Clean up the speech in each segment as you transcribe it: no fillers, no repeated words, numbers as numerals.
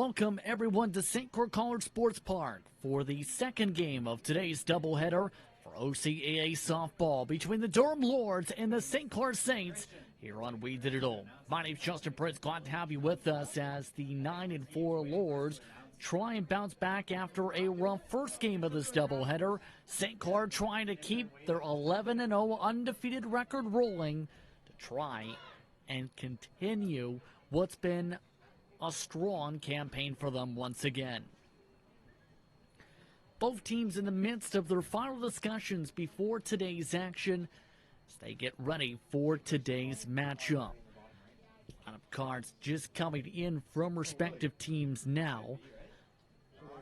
Welcome everyone to St. Clair College Sports Park for the second game of today's doubleheader for OCAA softball between the Durham Lords and the St. Clair Saints here on We Did It All. My name's Justin Prince. Glad to have you with us as the 9-4 Lords try and bounce back after a rough first game of this doubleheader. St. Clair trying to keep their 11-0 undefeated record rolling to try and continue what's been a strong campaign for them once again. Both teams in the midst of their final discussions before today's action as they get ready for today's matchup. Lineup cards just coming in from respective teams now.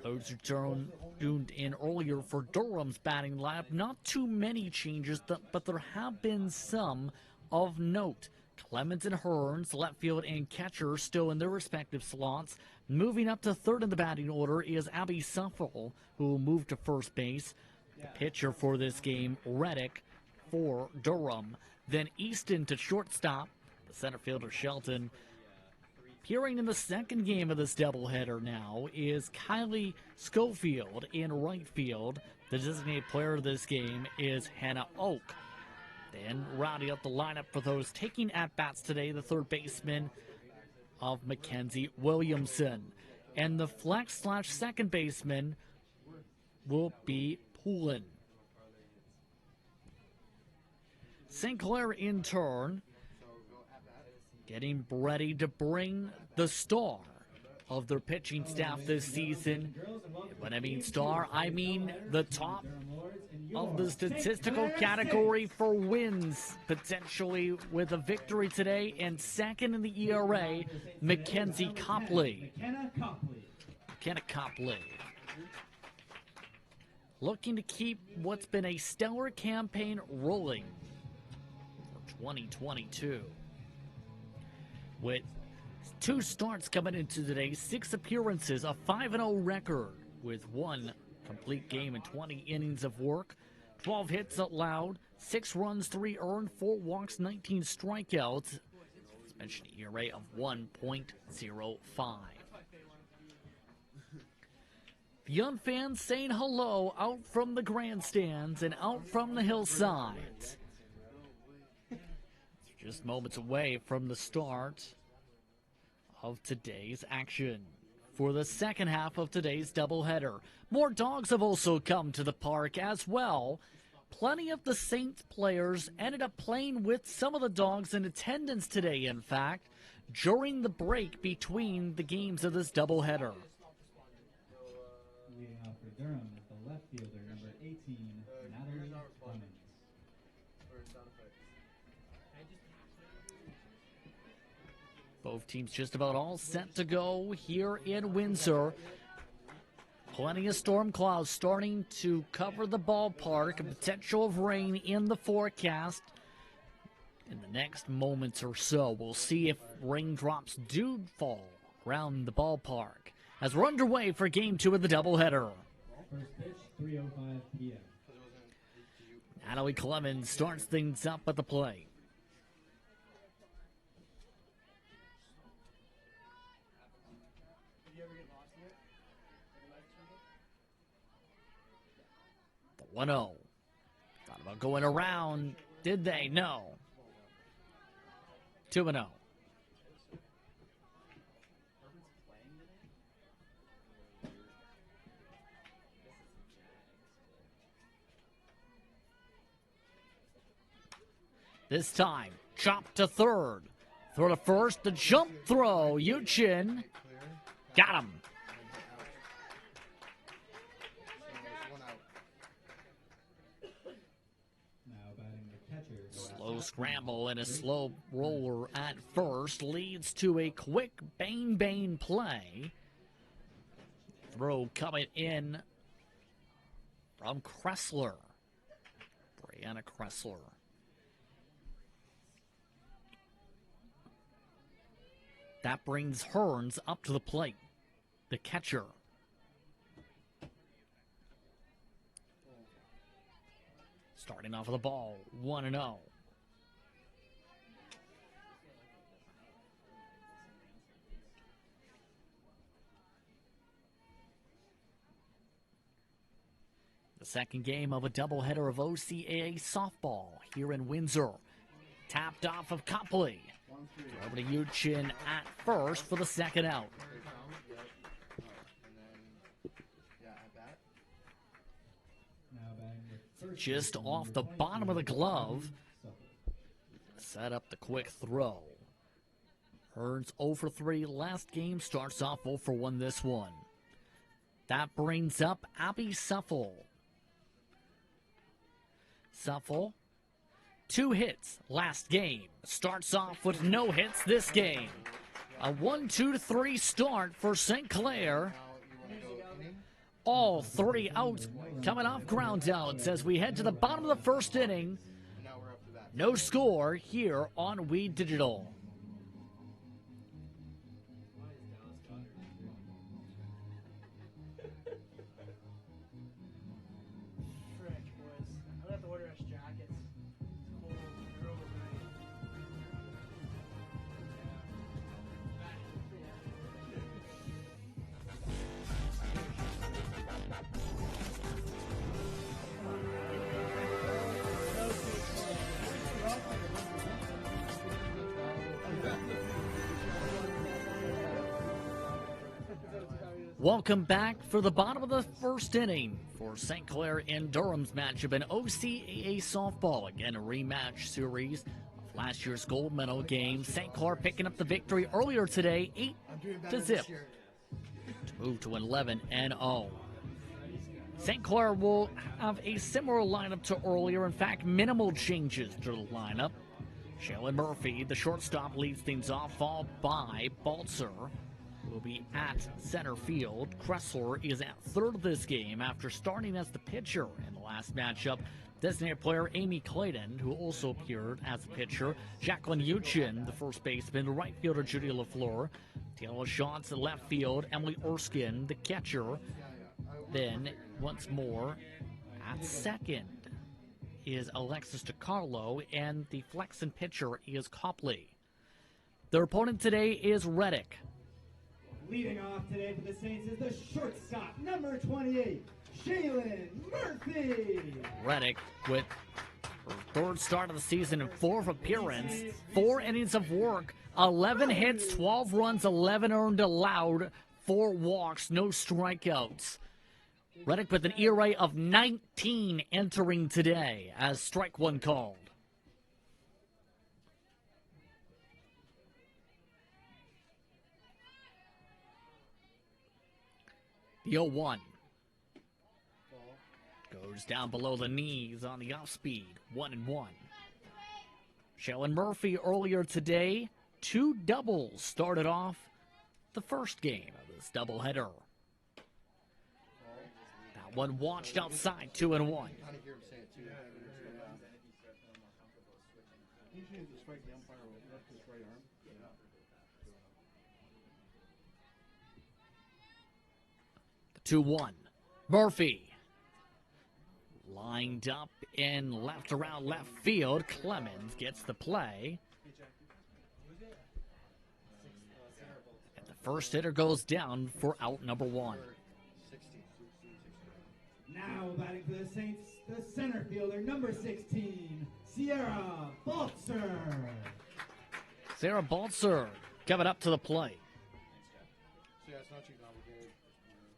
Those are tuned in earlier for Durham's batting lineup. Not too many changes, but there have been some of note. Clemens and Hearns, left field and catcher, still in their respective slots. Moving up to third in the batting order is Abby Suffel, who will move to first base. The pitcher for this game, Reddick, for Durham. Then Easton to shortstop. The center fielder, Shelton. Appearing in the second game of this doubleheader now is Kylie Schofield in right field. The designated player of this game is Hannah Oak. Then rounding up the lineup for those taking at-bats today, the third baseman of Mackenzie Williamson. And the flex/second baseman will be Poulin. St. Clair, in turn, getting ready to bring the star of their pitching staff this season. When I mean star, I mean the top of the statistical category for wins, potentially with a victory today, and second in the ERA, Mackenzie Copley. McKenna Copley. Looking to keep what's been a stellar campaign rolling for 2022. With 2 starts coming into today, 6 appearances, a 5-0 record with 1 complete game and 20 innings of work, 12 hits allowed, 6 runs, 3 earned, 4 walks, 19 strikeouts. As mentioned, ERA of 1.05. The young fans saying hello out from the grandstands and out from the hillsides. Just moments away from the start of today's action for the second half of today's doubleheader. More dogs have also come to the park as well. Plenty of the Saints players ended up playing with some of the dogs in attendance today, in fact, during the break between the games of this doubleheader. Leading off for Durham is the left fielder, number 18, Natalie Clemens. Both teams just about all set to go here in Windsor. Plenty of storm clouds starting to cover the ballpark. A potential of rain in the forecast in the next moments or so. We'll see if raindrops do fall around the ballpark as we're underway for Game 2 of the doubleheader. First pitch, 3:05 p.m. Natalie Clemens starts things up at the plate. The 1-0. Thought about going around. Did they? No. 2-0. This time, chop to third. Throw to first, the jump throw. Yuchin got him. Slow scramble and a slow roller at first leads to a quick bang play. Throw coming in from Kressler. Brianna Kressler. That brings Hearns up to the plate, the catcher. Starting off with the ball, 1-0. The second game of a doubleheader of OCAA softball here in Windsor. Tapped off of Copley. Over to Uchin at first for the second out. Just off the bottom of the glove. Set up the quick throw. Hearns 0 for 3 last game, starts off 0 for 1 this one. That brings up Abby Suffel. Suffel, 2 hits last game. Starts off with no hits this game. A 1-2-3 start for St. Clair. All 3 outs coming off ground outs as we head to the bottom of the first inning. No score here on Weed Digital. Welcome back for the bottom of the first inning for St. Clair and Durham's matchup in OCAA softball. Again, a rematch series of last year's gold medal game. St. Clair picking up the victory earlier today, 8-0, to move to 11-0. St. Clair will have a similar lineup to earlier. In fact, minimal changes to the lineup. Shaylin Murphy, the shortstop, leads things off, followed by Baltzer, will be at center field. Kressler is at third this game after starting as the pitcher in the last matchup. Designated player Amy Clayton, who also appeared as a pitcher. Jacqueline Uchin, the first baseman. The right fielder Judy LaFleur. Taylor Shantz at left field. Emily Erskine, the catcher. Then, once more, at second is Alexis DiCarlo, and the flexen pitcher is Copley. Their opponent today is Reddick. Leading off today for the Saints is the shortstop, number 28, Shaylin Murphy. Reddick with her third start of the season and 4th appearance, 4 innings of work, 11 hits, 12 runs, 11 earned allowed, 4 walks, no strikeouts. Reddick with an ERA of 19 entering today as strike one called. The 0-1 goes down below the knees on the off speed. 1-1. Shaylin Murphy earlier today, 2 doubles started off the first game of this doubleheader. That one watched outside. 2-1. The 2-1. Murphy lined up in left around left field. Clemens gets the play. And the first hitter goes down for out number 1. Now batting for the Saints, the center fielder, number 16, Sierra Baltzer. Sarah Baltzer coming up to the plate.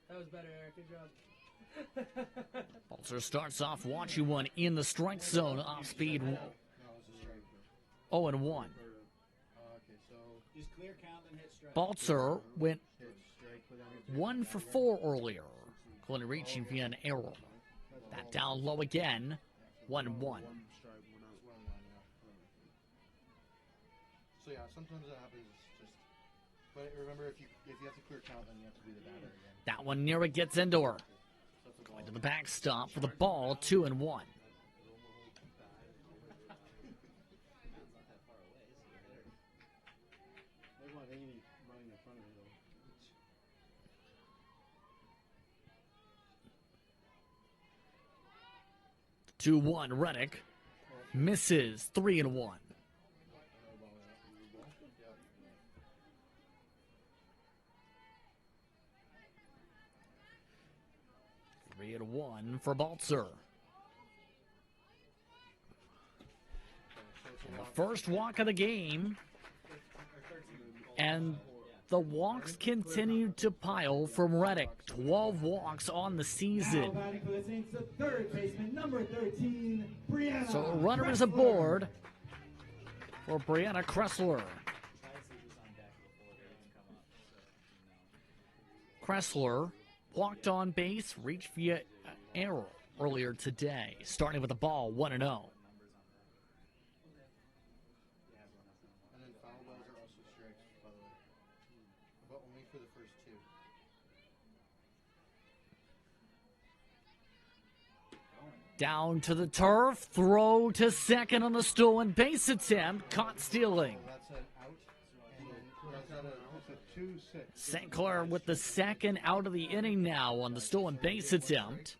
That was better, Eric. Good job. Baltzer starts off watching one in the strike zone, off speed. 0-1. Baltzer went 1 for 4 earlier, including reaching via an error. That down low again. 1-1. So yeah, sometimes that happens. But remember, if you have to clear count, then you have to be the batter again. That one near it gets into her. Going to the backstop for the ball. 2-1. The 2-1 Reddick misses. 3-1. 3-1 for Baltzer. And the first walk of the game, and the walks continue to pile from Reddick. 12 walks on the season. Now batting for the Saints, the third baseman, number 13, Brianna. So a runner is aboard for Brianna Kressler. Kressler walked on base, reached via error earlier today, starting with the ball 1-0. And then foul balls are also strikes, by the way. But only for the first two. Down to the turf, throw to second on the stolen base attempt, caught stealing. So that's an out. And then that's out of a 2-6. St. Clair with the second out of the inning now on the stolen base attempt.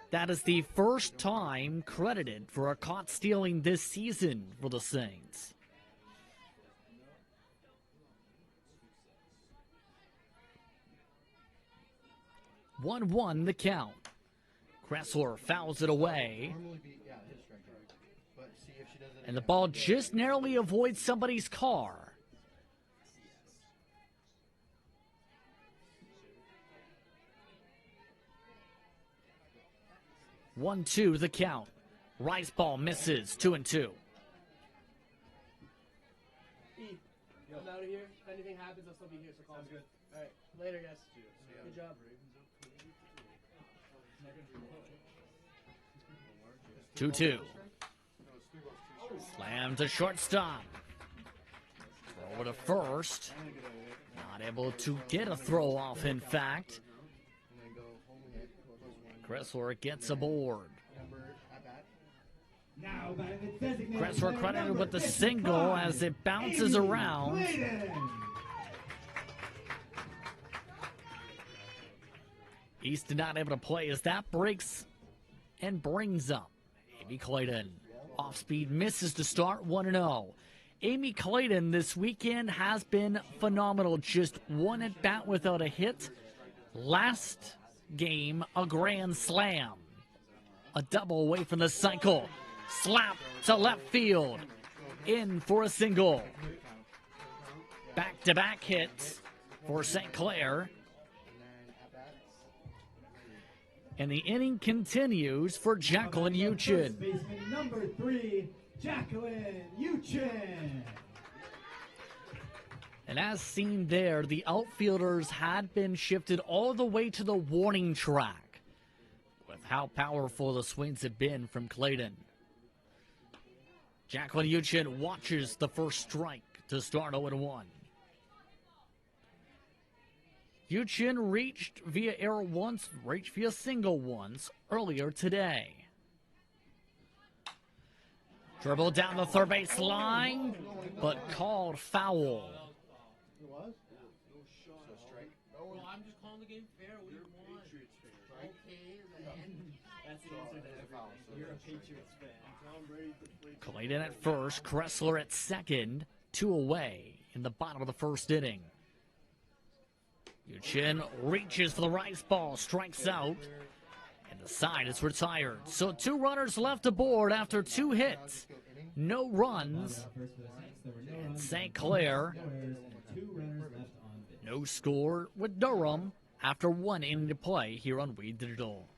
That is the first time credited for a caught stealing this season for the Saints. One the count. Kressler fouls it away, Normally be, yeah, it is strike out. But see if she does it and the again. ball just narrowly avoids somebody's car. 1-2 the count. Rice ball misses, 2-2. I'm out of here. If anything happens, I'll still be here, so call me. Good. All right. Later, guys. Good job. 2-2. Slam to shortstop. Throw to first. Not able to get a throw off, in fact. And then go home and hit. Kressler gets aboard. Number at bat. Now batting the designated Kressler player, credited number with the 55, single as it bounces Amy around. Clayton. Easton not able to play as that breaks and brings up Amy Clayton. Off speed misses to start 1-0. Amy Clayton this weekend has been phenomenal. Just one at bat without a hit. Last game, a grand slam. A double away from the cycle. Slap to left field. In for a single. Back-to-back hits for St. Clair. And the inning continues for Jacqueline Uchin. First baseman, number 3, Jacqueline Uchin. And as seen there, the outfielders had been shifted all the way to the warning track with how powerful the swings had been from Clayton. Jacqueline Uchin watches the first strike to start 0-1. Uchin reached via error once, reached via single once earlier today. Dribble down the third base line, but called foul. It was? So strike. Well, I'm just calling the game fair. What do you want? Okay, then. That's the answer to everything. You're a Patriots fan. Clayton at first, Kressler at second, 2 away in the bottom of the first inning. Uchin reaches for the rice ball, strikes out, and the side is retired. So 2 runners left aboard after 2 hits. No runs, and St. Clair, no score with Durham after 1 inning to play here on Weed Digital.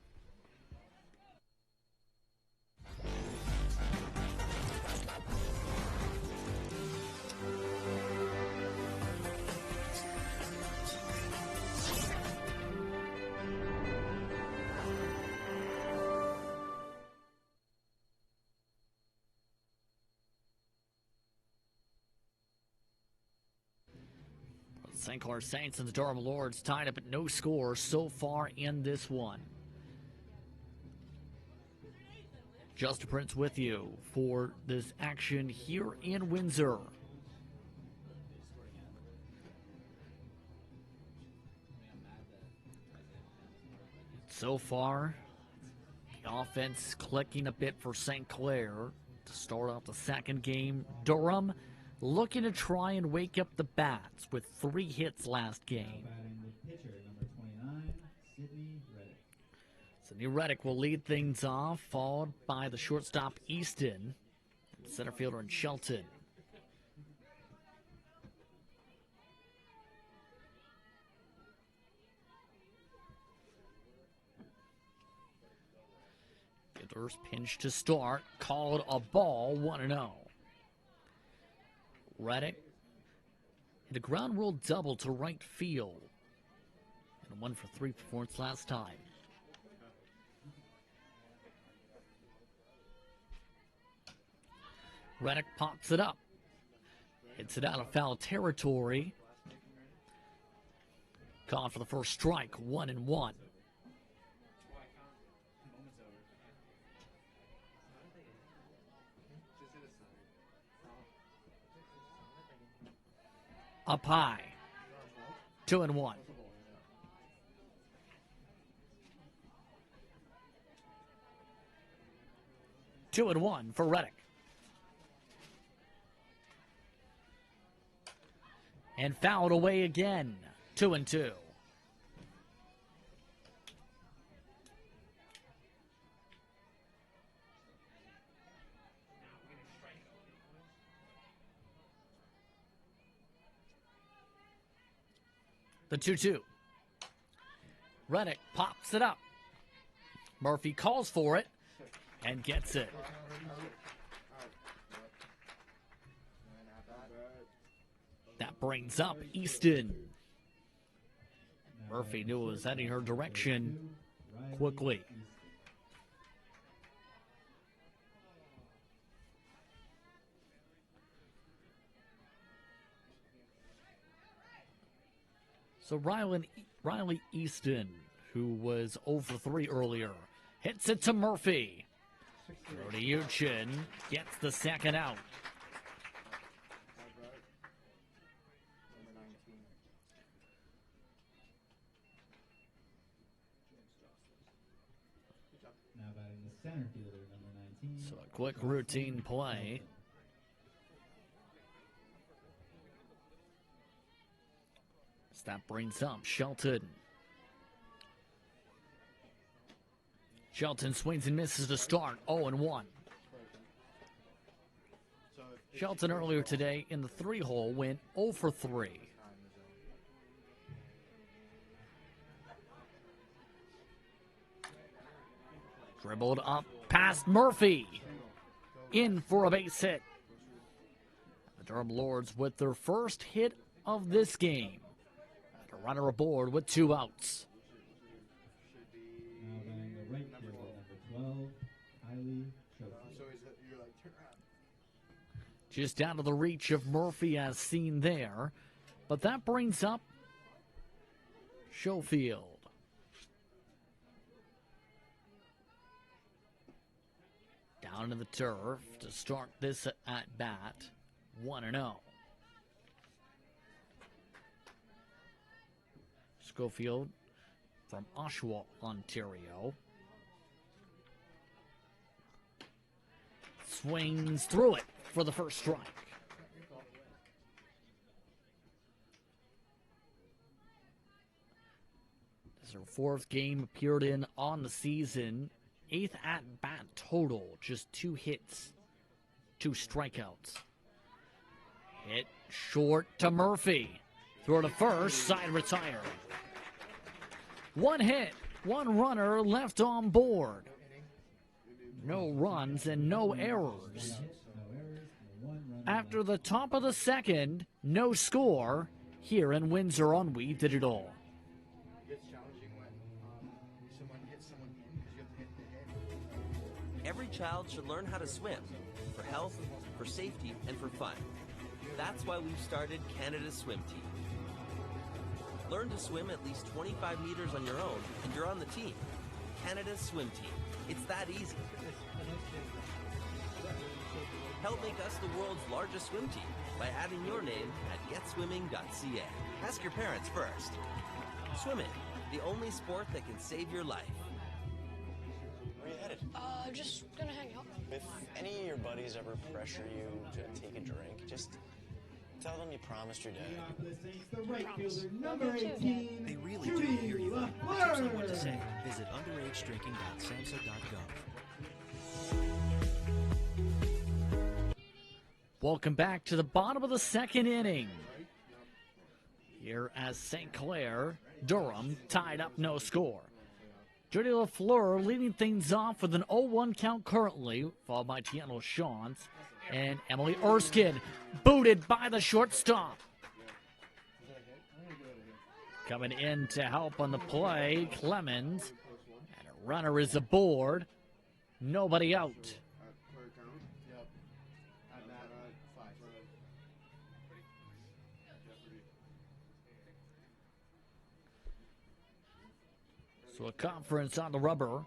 St. Clair Saints and the Durham Lords tied up at no score so far in this one. Justin Prince with you for this action here in Windsor. So far, the offense clicking a bit for St. Clair to start off the second game. Durham looking to try and wake up the bats with 3 hits last game. Batting the pitcher, number 29, Sydney Reddick. So New Reddick will lead things off, followed by the shortstop Easton, and center fielder in Shelton. Fielder's pinch to start, called a ball, 1-0. Reddick hit a ground rule double to right field, and a 1-for-3 performance last time. Reddick pops it up, hits it out of foul territory. Called for the first strike, 1-1. Up high, 2-1. Two and one for Reddick. And fouled away again, 2-2. The 2-2. Reddick pops it up. Murphy calls for it and gets it. That brings up Easton. Murphy knew it was heading her direction quickly. So Riley Easton, who was 0-for-3 earlier, hits it to Murphy. Throw to Uchin, gets the second out. Now batting the center fielder, number 19. So a quick routine play. That brings up Shelton. Shelton swings and misses to start, 0-1. Shelton earlier today in the 3-hole went 0-for-3. Dribbled up past Murphy. In for a base hit. The Durham Lords with their first hit of this game. Runner aboard with 2 outs. Now batting the right fielder, number 12, Just out of the reach of Murphy as seen there. But that brings up Schofield. Down to the turf to start this at bat, 1-0. Schofield from Oshawa, Ontario. Swings through it for the first strike. This is her 4th game appeared in on the season. 8th at-bat total, just 2 hits, 2 strikeouts. Hit short to Murphy. Throw to first, side retired. 1 hit, 1 runner left on board. No runs and no errors. After the top of the 2nd, no score. Here in Windsor on We Did It All. It's challenging when someone hits someone in because you have to hit the head. Every child should learn how to swim for health, for safety, and for fun. That's why we've started Canada's Swim Team. Learn to swim at least 25 meters on your own, and you're on the team. Canada's Swim Team. It's that easy. Help make us the world's largest swim team by adding your name at getswimming.ca. Ask your parents first. Swimming, the only sport that can save your life. Where are you headed? Just gonna hang out. If any of your buddies ever pressure you to take a drink, just tell them you promised your dad. Off the Saints, the right fielder, number 18. They really do hear you. Tips on what to say. Visit agedrinking.samhsa.gov. Welcome back to the bottom of the second inning. Here as St. Clair, Durham tied up, no score. Jody LaFleur leading things off with an 0-1 count currently, followed by Tiana Shantz and Emily Erskine, booted by the shortstop. Coming in to help on the play, Clemens, and a runner is aboard. Nobody out. So a conference on the rubber.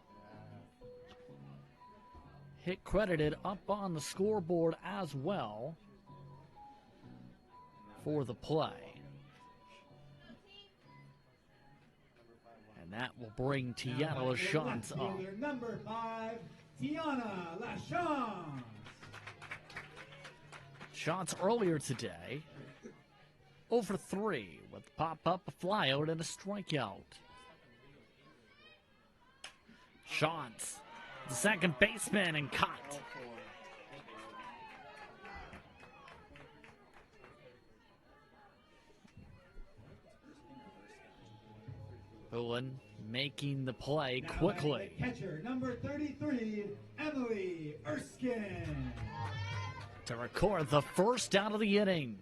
Hit credited up on the scoreboard as well for the play. And that will bring Tiana LaChance up. Number 5, Tiana LaChance. Shots earlier today. 0 for 3 with pop-up, a flyout, and a strikeout. Shantz, the second baseman, and caught. Bullen making the play quickly. Catcher number 33, Emily Erskine. To record the first out of the inning.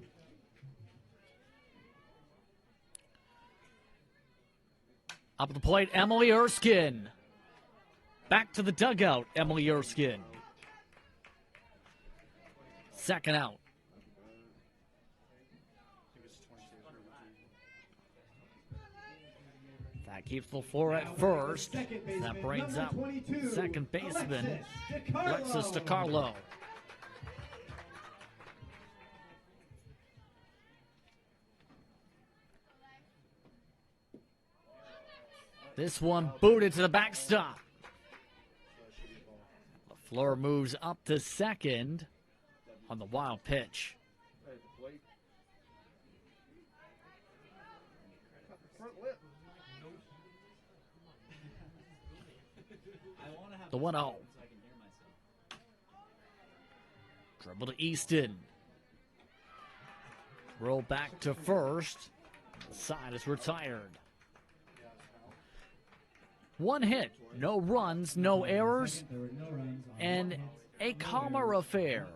Up at the plate, Emily Erskine. Back to the dugout, Emily Erskine. Second out. That keeps LaFleur at first. That brings up second baseman, Alexis DiCarlo. This one booted to the backstop. LaFleur moves up to second on the wild pitch. The 1-0. Dribble to Easton. Roll back to first. The side is retired. One hit, no runs, no errors, and a calmer affair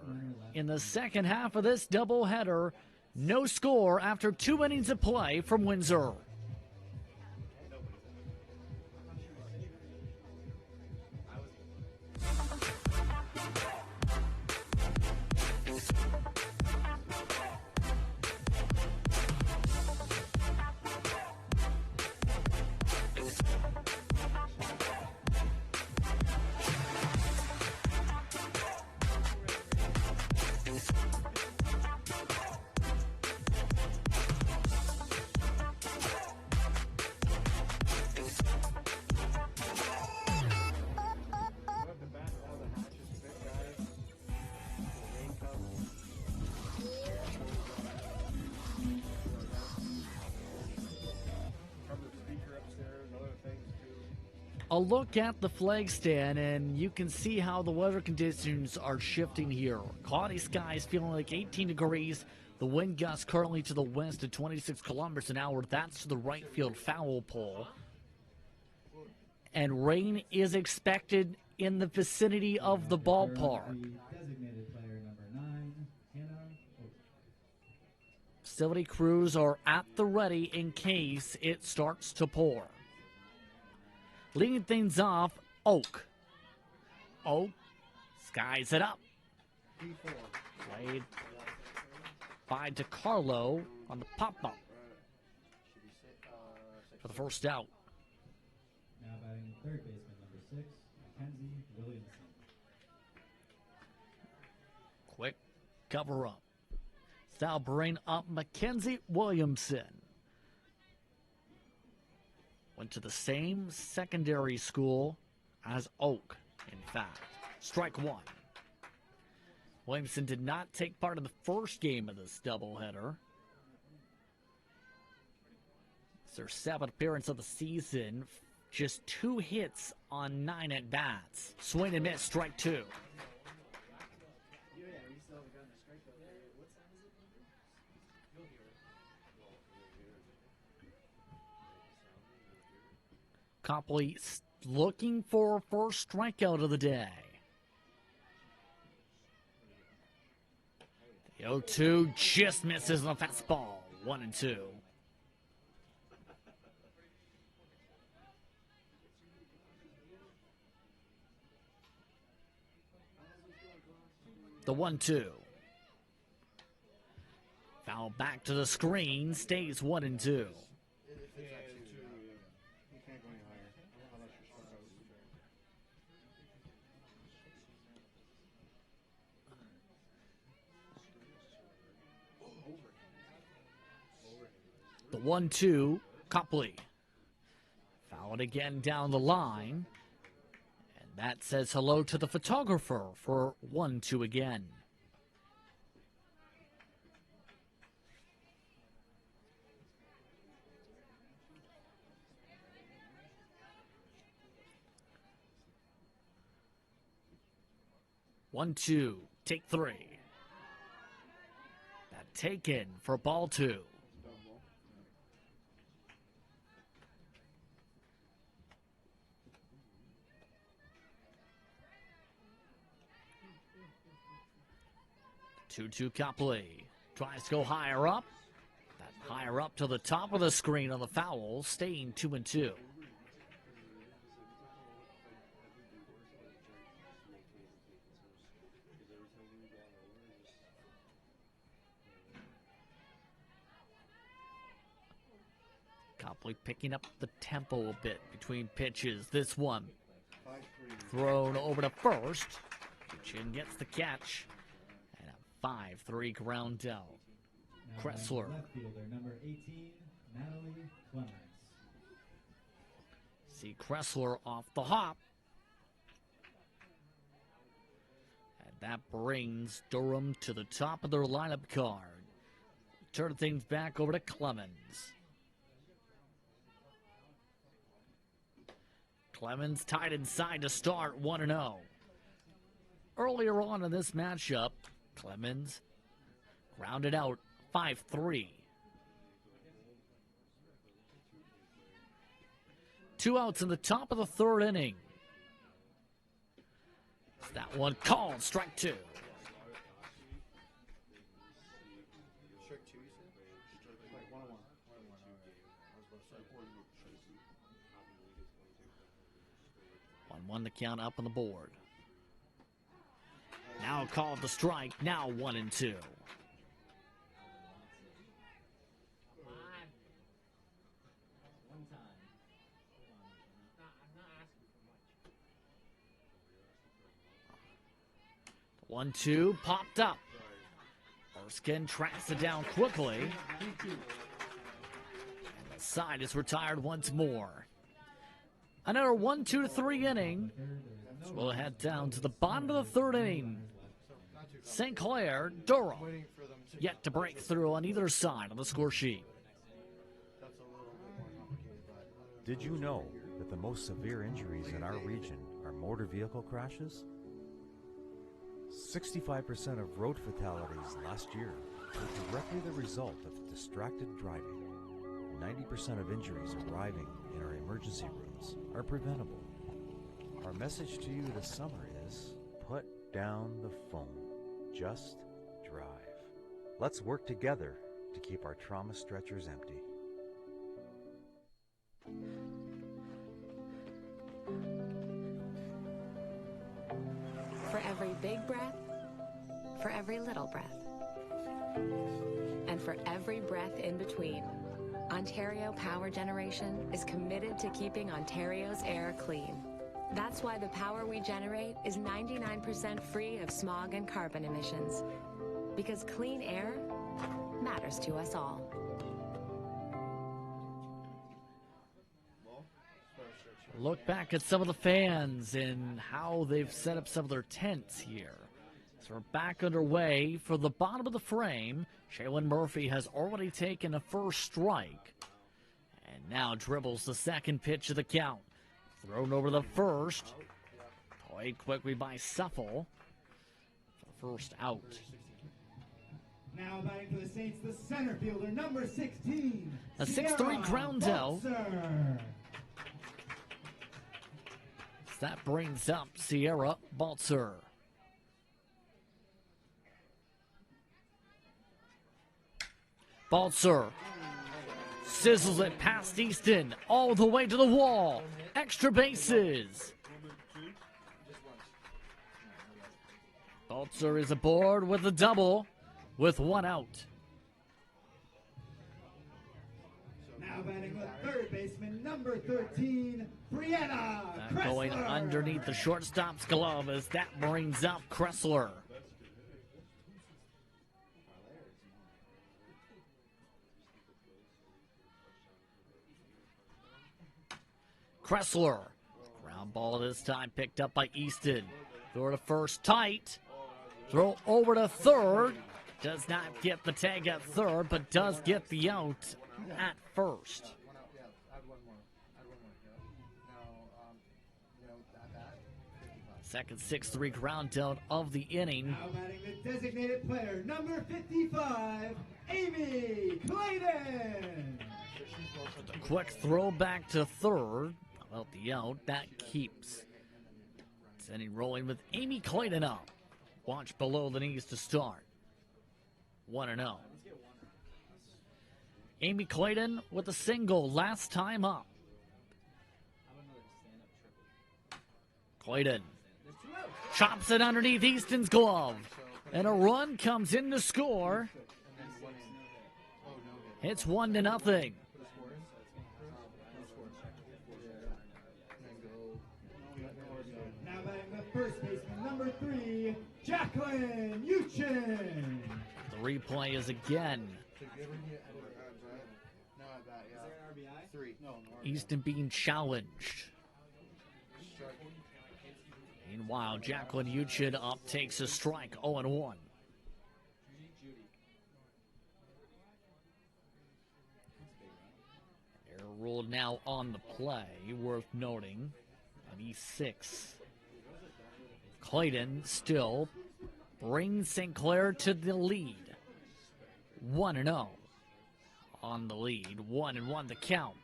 in the second half of this doubleheader. No score after 2 innings of play from Windsor. A look at the flag stand, and you can see how the weather conditions are shifting here. Cloudy skies feeling like 18 degrees. The wind gusts currently to the west at 26 kilometers an hour. That's to the right field foul pole. And rain is expected in the vicinity of the ballpark. Designated player number 9, Hannah Oak. Facility crews are at the ready in case it starts to pour. Leading things off, Oak. Oak skies it up. Played by DiCarlo on the pop-up for the first out. Now batting third baseman number 6, Mackenzie Williamson. Quick cover up. Style bring up Mackenzie Williamson. Went to the same secondary school as Oak, in fact. Strike one. Williamson did not take part in the first game of this doubleheader. It's their 7th appearance of the season just 2 hits on 9 at-bats. Swing and miss, strike 2. Copley looking for first strikeout of the day. The 0-2 just misses on a fastball. 1-2. The 1-2. Foul back to the screen, stays 1-2. The 1-2, Copley. Foul it again down the line. And that says hello to the photographer for 1-2 again. One, two, take 3. That taken for ball 2. Two Copley tries to go higher up. That higher up to the top of the screen on the foul, staying 2-2. Copley picking up the tempo a bit between pitches. This one thrown over to first. Chin gets the catch. 5-3 ground out. Kressler. Left fielder, number 18, Natalie Clemens. See Kressler off the hop. And that brings Durham to the top of their lineup card. Turn things back over to Clemens. Clemens tied inside to start 1-0. Earlier on in this matchup, Clemens grounded out 5-3. 2 outs in the top of the 3rd inning. That one called, strike 2. Strike 2, you said? Like 1-1. 1-1 the count up on the board. Now called the strike, now 1-2. One, two, popped up. Erskine tracks it down quickly. And the side is retired once more. Another 1-2-3 inning. So we'll head down to the bottom of the 3rd inning. St. Clair, Durham, yet to break through on either side of the score sheet. Did you know that the most severe injuries in our region are motor vehicle crashes? 65% of road fatalities last year were directly the result of distracted driving. 90% of injuries arriving in our emergency rooms are preventable. Our message to you this summer is, put down the phone. Just drive. Let's work together to keep our trauma stretchers empty. For every big breath, for every little breath, and for every breath in between, Ontario Power Generation is committed to keeping Ontario's air clean. That's why the power we generate is 99% free of smog and carbon emissions. Because clean air matters to us all. Look back at some of the fans and how they've set up some of their tents here. So we're back underway for the bottom of the frame. Shaylin Murphy has already taken a first strike. And now dribbles the second pitch of the count. Thrown over the first. Played quickly by Suffel. First out. Now batting for the Saints, the center fielder, number 16. A 6-3 ground out. That brings up Sierra Baltzer. Baltzer sizzles it past Easton, all the way to the wall. Extra bases. Baltzer is aboard with a double, with one out. Now batting with third baseman, number 13, Brianna Kressler. Going underneath the shortstop's glove as that brings up Kressler. Kressler. Ground ball this time picked up by Easton. Throw to first tight. Throw over to third. Does not get the tag at third, but does get the out at first. Second 6-3 ground out of the inning. Now batting the designated player, number 55, Amy Clayton. The quick throw back to third. About the out, that keeps. Sending rolling with Amy Clayton up. Watch below the knees to start. 1-0. Amy Clayton with a single last time up. Clayton chops it underneath Easton's glove. And a run comes in to score. It's 1-0. Now batting the first baseman, number 3, Jacqueline Uchin. The replay is again. Easton being challenged. Meanwhile, Jacqueline Uchin up takes a strike, 0-1. Error ruled now on the play, worth noting. On E6. Clayton still brings St. Clair to the lead. 1-0 on the lead. 1-1 the count.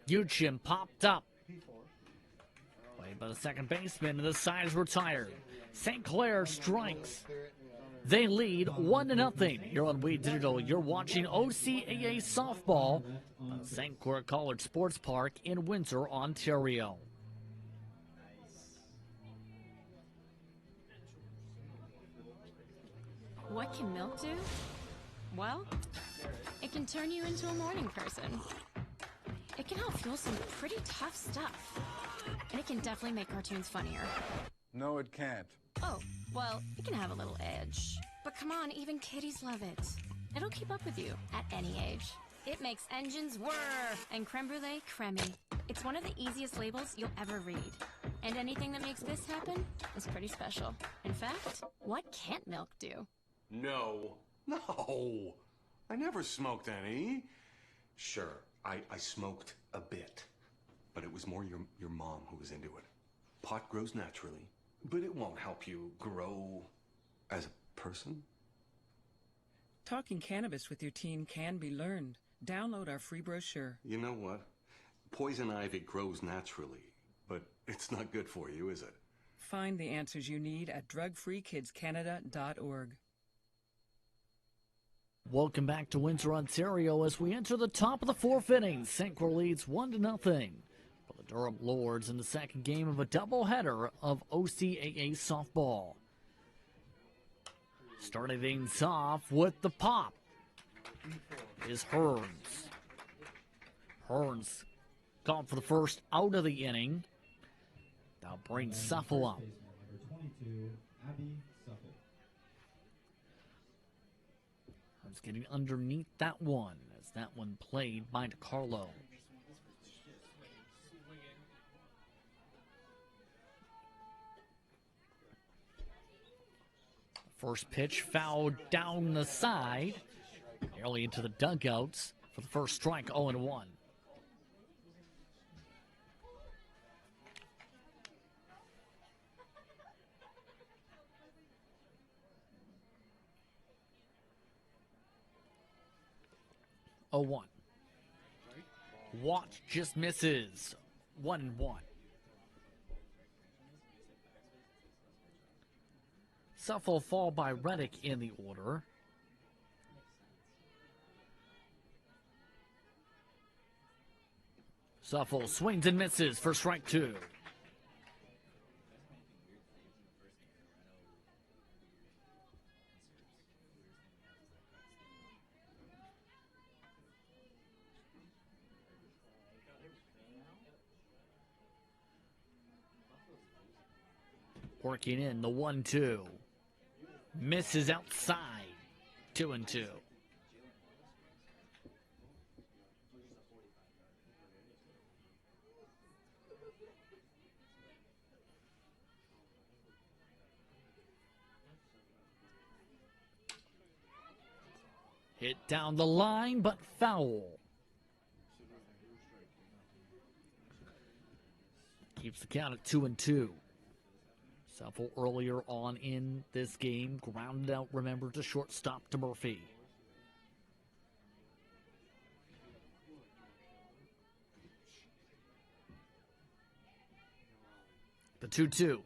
Uchin popped up. Played by the second baseman, and the side is retired. St. Clair strikes. They lead 1-0 here on We Digital. You're watching OCAA softball on the St. Clair College Sports Park in Windsor, Ontario. What can milk do? Well, it can turn you into a morning person. It can help fuel some pretty tough stuff. And it can definitely make cartoons funnier. No, it can't. Oh, well, it can have a little edge. But come on, even kiddies love it. It'll keep up with you at any age. It makes engines whir and creme brulee creamy. It's one of the easiest labels you'll ever read. And anything that makes this happen is pretty special. In fact, what can't milk do? No. I never smoked any. Sure, I smoked a bit. But it was more your mom who was into it. Pot grows naturally, but it won't help you grow as a person. Talking cannabis with your teen can be learned. Download our free brochure. You know what? Poison ivy grows naturally, but it's not good for you, is it? Find the answers you need at drugfreekidscanada.org. Welcome back to Windsor, Ontario, as we enter the top of the fourth inning. St. Clair leads 1-0 for the Durham Lords in the second game of a doubleheader of OCAA softball. Starting things off with the pop is Hearns. Hearns called for the first out of the inning. Now brings Suffel up. Hearns getting underneath that one as that one played by DeCarlo. First pitch fouled down the side, nearly into the dugouts for the first strike, 0-1. 0-1. Watt just misses. 1-1. Suffle fall by Reddick in the order. Suffle swings and misses for strike 2. Working in the 1-2. Misses outside. 2-2. Hit down the line, but foul. Keeps the count at 2-2. Suffle earlier on in this game grounded out, remember, to shortstop to Murphy. The 2-2.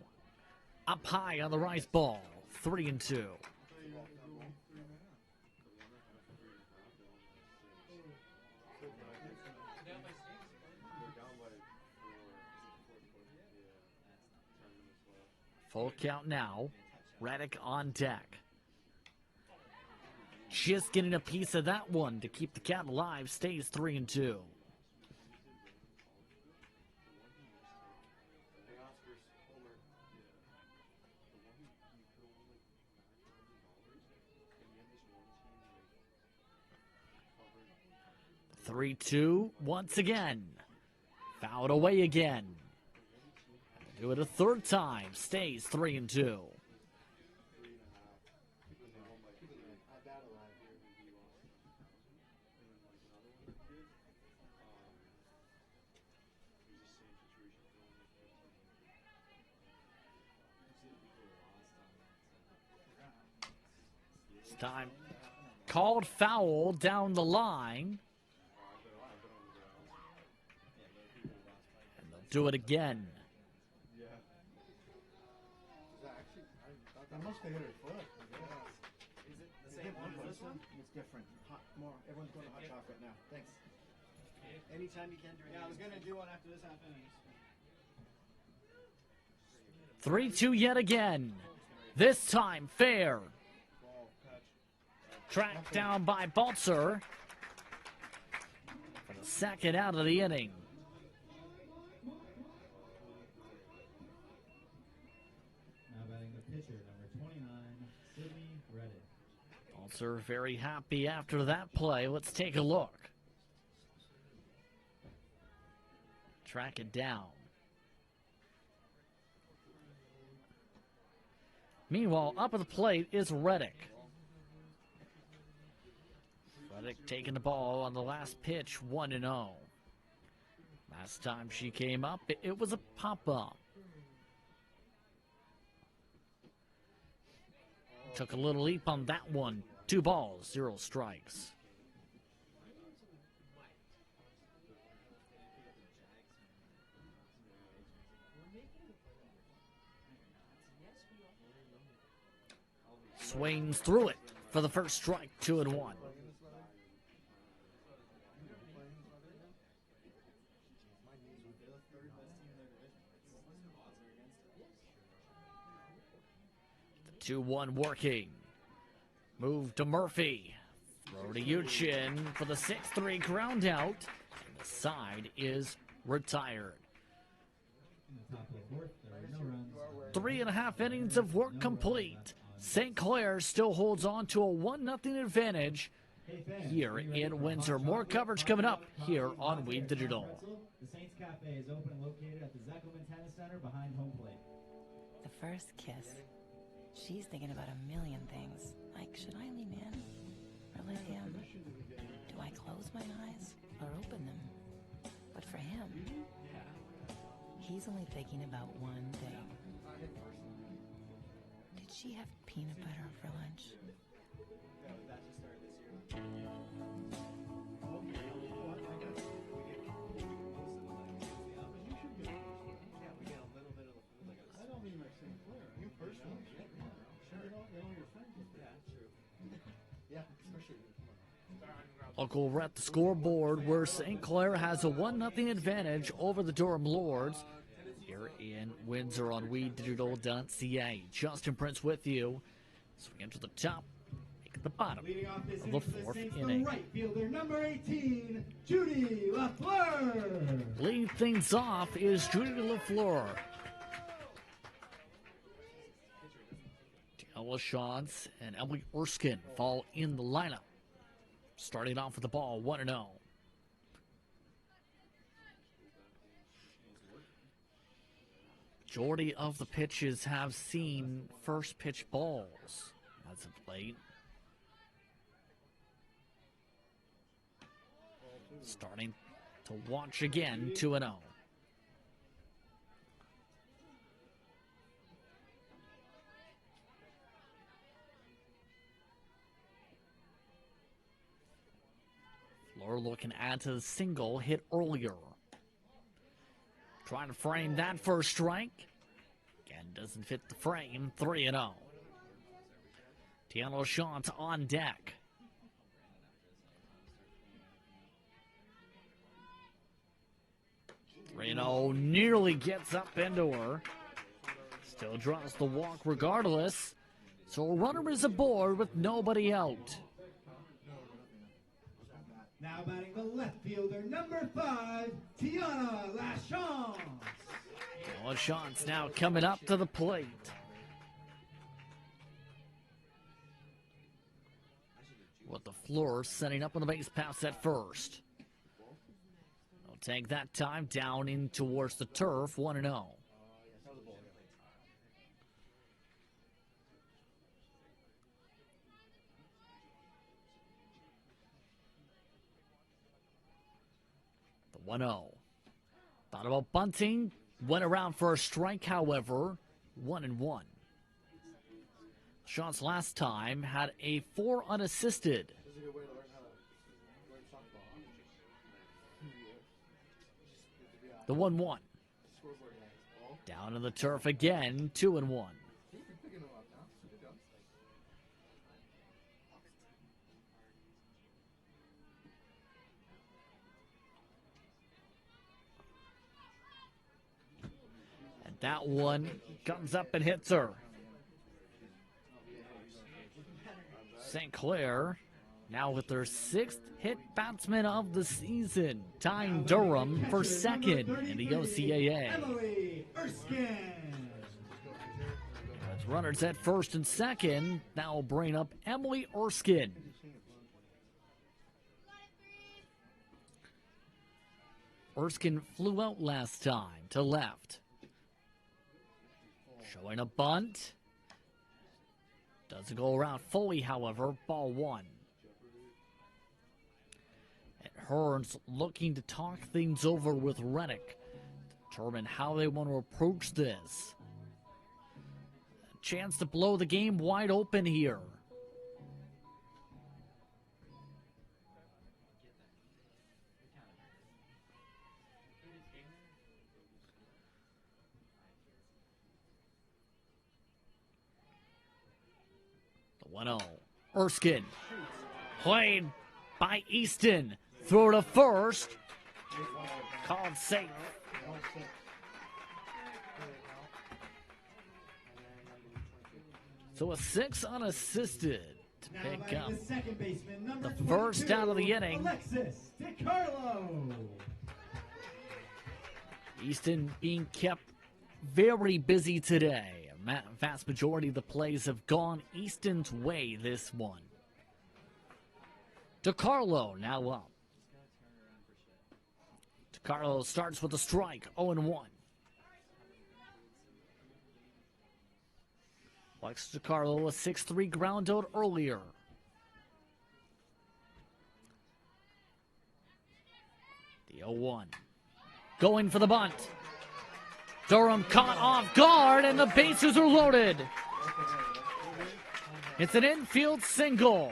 Up high on the rise ball. 3-2. Full count now. Reddick on deck. Just getting a piece of that one to keep the count alive. Stays 3-2. The 3-2 once again. Fouled away again. Do it a third time. Stays 3-2. This time called foul down the line. And they'll do it again. I must have hit her foot. Is it the same one as this one? It's different. Hot, more. Everyone's going to hot chocolate now. Thanks. Anytime you can drink. Yeah, I was going to do one after this happened. 3-2 yet again. This time fair. Tracked down by Baltzer for the second out of the inning. Baltzer very happy after that play. Let's take a look. Track it down. Meanwhile, up at the plate is Reddick. Reddick taking the ball on the last pitch, 1-0. Last time she came up, it was a pop-up. Took a little leap on that one. 2 balls, 0 strikes. Swings through it for the first strike, 2-1. The 2-1 working. Move to Murphy. Throw to Uchin for the 6-3 ground out. And the side is retired. 3.5 innings of work complete. St. Clair still holds on to a 1-0 advantage here in Windsor. More coverage coming up here on Weed Digital. The Saints Cafe is open and located at the Zeckelman Tennis Center behind home plate. The first kiss. She's thinking about a million things. Like, should I lean in or let him? Do I close my eyes or open them? But for him, he's only thinking about one thing. Did she have peanut butter for lunch? Local we're at the scoreboard where St. Clair has a 1-0 advantage over the Durham Lords here in Windsor on WeDigital.ca. Justin Prince with you. So we enter the top, at the bottom of the fourth inning. Right fielder number 18, Judy LaFleur. Leading things off is Judy LaFleur. Ella Shantz and Emily Erskine fall in the lineup. Starting off with the ball, 1-0. Majority of the pitches have seen first pitch balls as of late. Starting to watch again, 2-0. Fleur looking at a single hit earlier. Trying to frame that first strike. Again, doesn't fit the frame. 3-0. Tiana Shantz on deck. Reno nearly gets up into her. Still draws the walk regardless. So a runner is aboard with nobody out. Now batting the left fielder, number 5, Tiana Lachance. Lachance now coming up to the plate. With the Fleur setting up on the base pass at first. They'll take that time down in towards the turf, 1-0. The 1-0. Thought about bunting. Went around for a strike, however. 1-1. Shantz last time had a 4 unassisted. The 1-1. Down in the turf again, 2-1. And that one comes up and hits her. St. Clair now with their 6th hit batsman of the season, tying Durham for 2nd in the OCAA. Emily Erskine. As runners at 1st and 2nd, now will bring up Emily Erskine. Erskine flew out last time to left. Showing a bunt. Doesn't go around fully, however. Ball 1. And Hearns looking to talk things over with Reddick. Determine how they want to approach this. A chance to blow the game wide open here. The 1-0. Erskine. Played by Easton. Throw to first. Called safe. So a 6 unassisted to pick up the first out of the inning. Alexis DiCarlo. Easton being kept very busy today. A vast majority of the plays have gone Easton's way this one. DiCarlo now up. DiCarlo starts with a strike, 0-1. Alexis DiCarlo, a 6-3 ground out earlier. The 0-1. Going for the bunt. Durham caught off guard, and the bases are loaded. It's an infield single.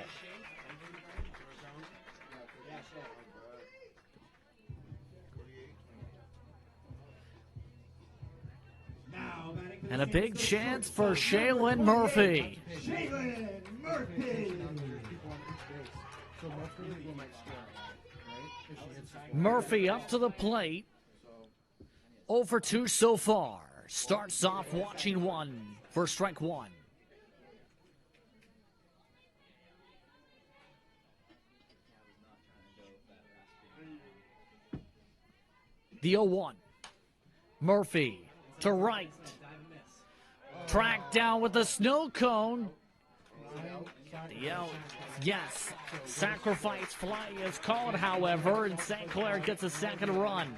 And a big chance for Shaylin Murphy. Shaylin Murphy. So Murphy might score, right? If she hits the Murphy up to the plate. 0 for 2 so far. Starts off watching one for strike one. The 0-1. Murphy to right. Tracked down with the snow cone. The out. Yes. Sacrifice fly is called, however, and St. Clair gets a second run.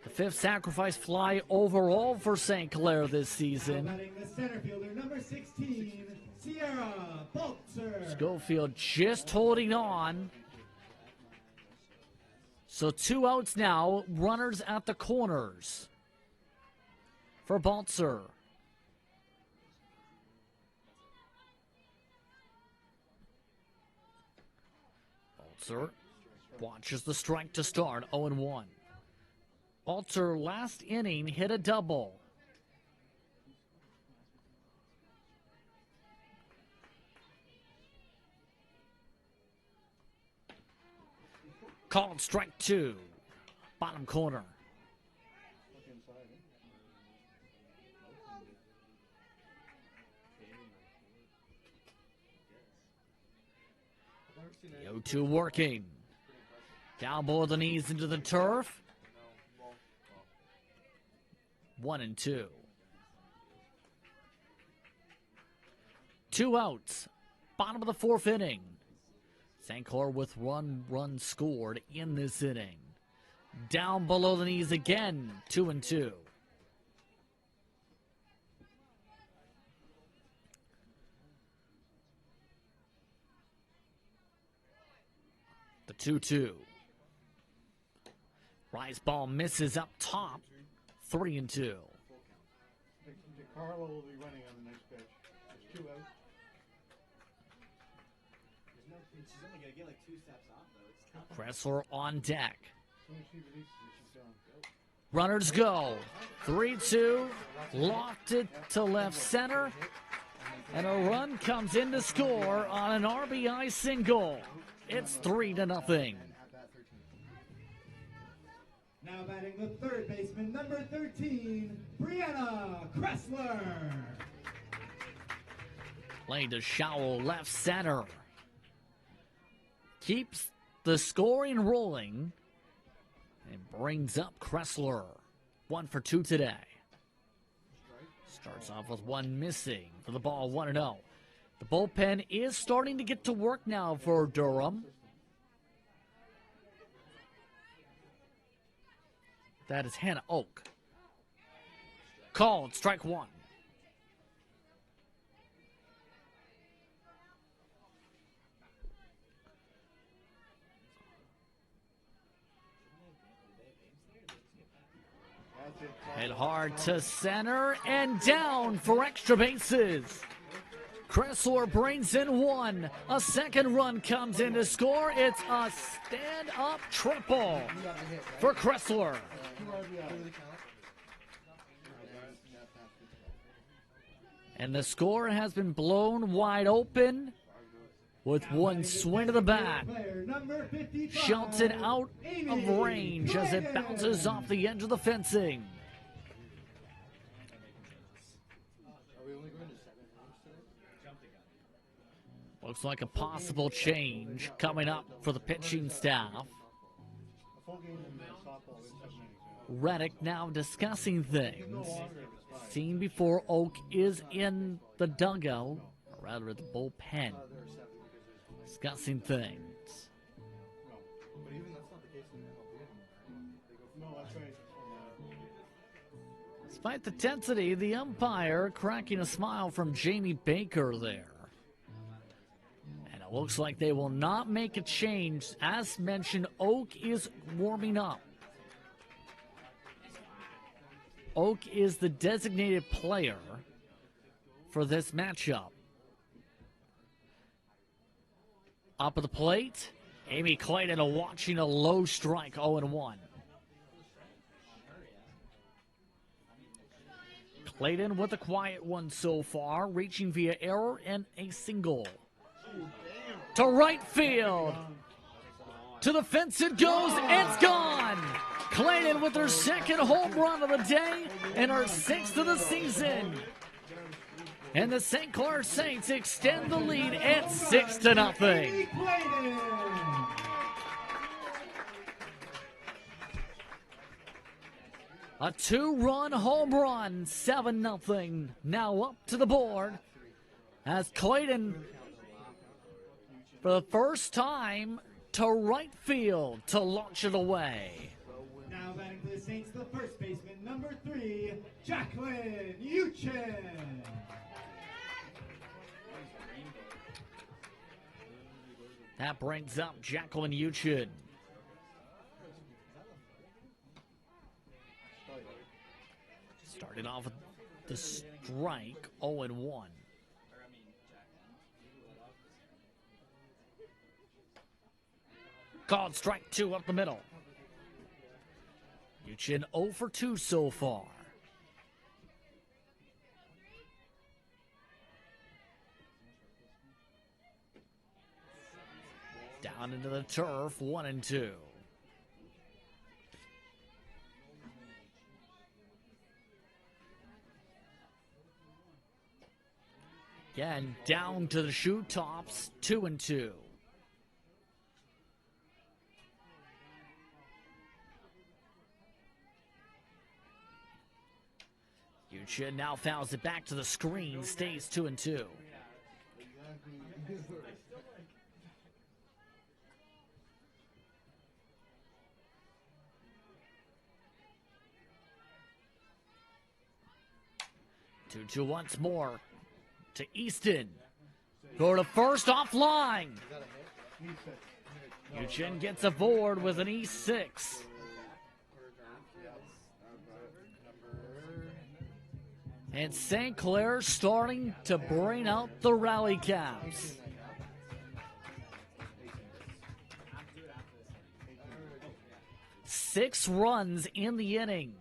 The fifth sacrifice fly overall for St. Clair this season. The center fielder, number 16, Sierra Baltzer. Schofield just holding on. So 2 outs now, runners at the corners for Baltzer. Baltzer watches the strike to start, 0-1. Baltzer last inning hit a double. Called strike 2. Bottom corner. The 0-2 working. Down below the knees into the turf. 1-2. 2 outs. Bottom of the 4th inning. St. Clair with one run scored in this inning. Down below the knees again, 2-2. The 2-2. Rise ball misses up top, 3-2. Carlo will be running on the next pitch. There's 2 outs. She's only going to get like 2 steps off, though. Kressler on deck. As soon as she releases it, she's gone. Runners go. 3-2. Lofted to left center. And a run comes in to score on an RBI single. It's 3-0. Now batting the third baseman, number 13, Brianna Kressler. Playing to Showell left center. Keeps the scoring rolling and brings up Kressler. 1 for 2 today. Starts off with one missing for the ball, 1-0. The bullpen is starting to get to work now for Durham. That is Hannah Oak. Called strike 1. Hit hard to center and down for extra bases. Kressler brings in 1. A second run comes in to score. It's a stand-up triple for Kressler. And the score has been blown wide open with one swing of the bat. Shelton out of range as it bounces off the edge of the fencing. Looks like a possible change coming up for the pitching staff. Reddick now discussing things. Seen before, Oak is in the dugout, or rather the bullpen, discussing things. Despite the tensity, the umpire cracking a smile from Jamie Baker there. And it looks like they will not make a change. As mentioned, Oak is warming up. Oak is the designated player for this matchup. Up at the plate, Amy Clayton watching a low strike, 0-1. Clayton with a quiet one so far, reaching via error and a single. To right field. To the fence it goes, it's gone! Clayton with her second home run of the day and her sixth of the season. And the St. Clair Saints extend the lead at 6-0. A two-run home run, 7-0. Now up to the board as Clayton, for the first time, to right field to launch it away. Now batting for the Saints, the first baseman, number 3, Jacqueline Uchin. That brings up Jacqueline Uchin. Started off with the strike, 0-1. Called strike 2 up the middle. Uchin 0 for 2 so far. Down into the turf, 1-2. Again, down to the shoe tops, 2-2. Uchin now fouls it back to the screen, stays 2-2. 2-2 once more to Easton. Go to first offline. Uchin gets aboard with an E6. And St. Clair starting to bring out the rally caps. Six runs in the inning.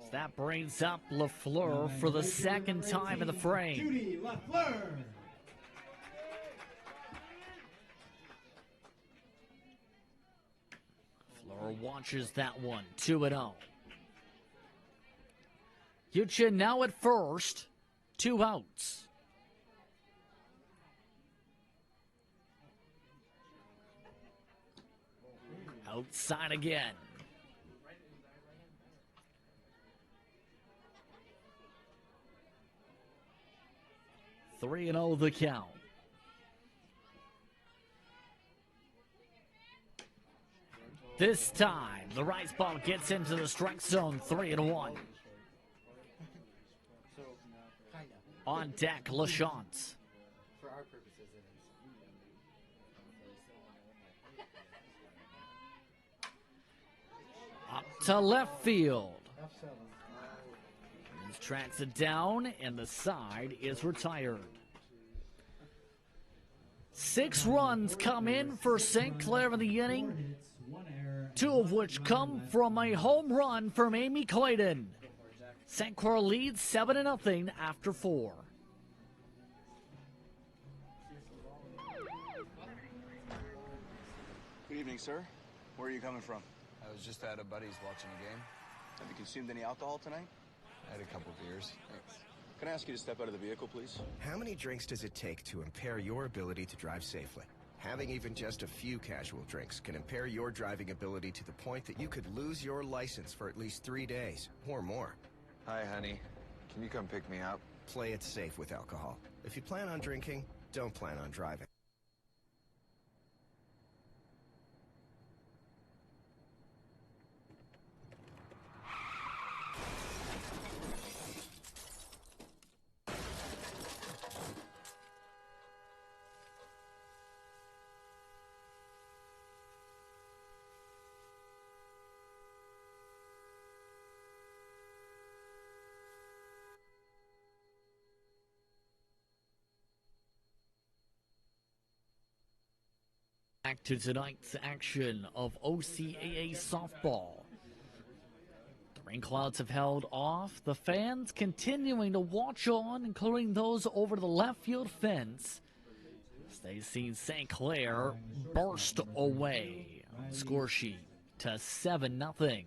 As that brings up LaFleur for the second time in the frame. Judy LaFleur. LaFleur watches that one, 2-0. Uchin now at first, 2 outs. Outside again. Three and 0 the count. This time, the rice ball gets into the strike zone, 3-1. On deck, LaChance. For our purposes, it is. Up to left field. He tracks it down, and the side is retired. 6 runs come in for St. Clair in the inning, 2 of which come from a home run from Amy Clayton. St. Clair leads 7-0 after 4. Good evening, sir. Where are you coming from? I was just at a buddy's watching a game. Have you consumed any alcohol tonight? I had a couple beers. Thanks. Can I ask you to step out of the vehicle, please? How many drinks does it take to impair your ability to drive safely? Having even just a few casual drinks can impair your driving ability to the point that you could lose your license for at least 3 days or more. Hi, honey. Can you come pick me up? Play it safe with alcohol. If you plan on drinking, don't plan on driving. Back to tonight's action of OCAA softball. Rain clouds have held off. The fans continuing to watch on, including those over the left field fence. As they've seen St. Clair burst away on the score sheet to 7-0.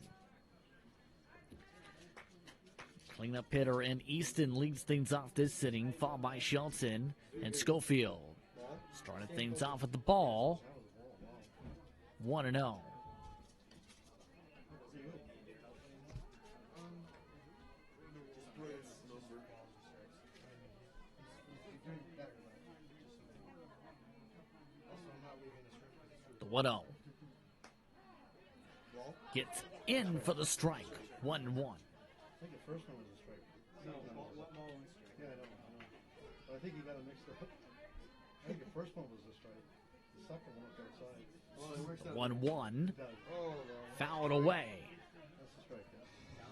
Cleanup hitter in Easton leads things off this inning, followed by Shelton and Schofield. Started things off with the ball. 1-0. The 1-0. Gets in for the strike. 1-1. I think the first one was a strike. No, what ball was strike? Yeah, I know. But I think he got it mixed up. I think the first one was a strike. The second one was outside. Well, it works out. 1-1. Oh, no. Fouled away. That's a strike, yeah.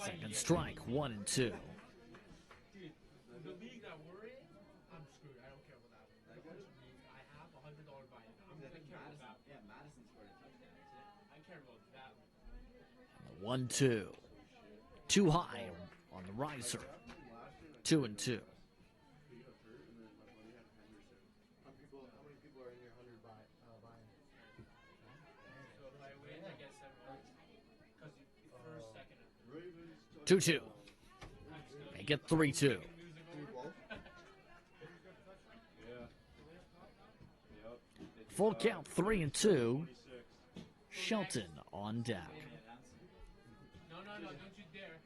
Second strike, 1-2. Dude, the league that we're in, I'm screwed. I don't care what that one. I have $100 buy-in. I'm gonna care about that. Yeah, Madison scored a touchdown. I care about that one. 1-2. Too high on the riser. 2-2. How many people are in your 100 buy-in? So if I win, I get 7 points. Because first, second, 2-2. Make it 3-2. Full count, 3-2. Shelton on deck. No, don't you dare.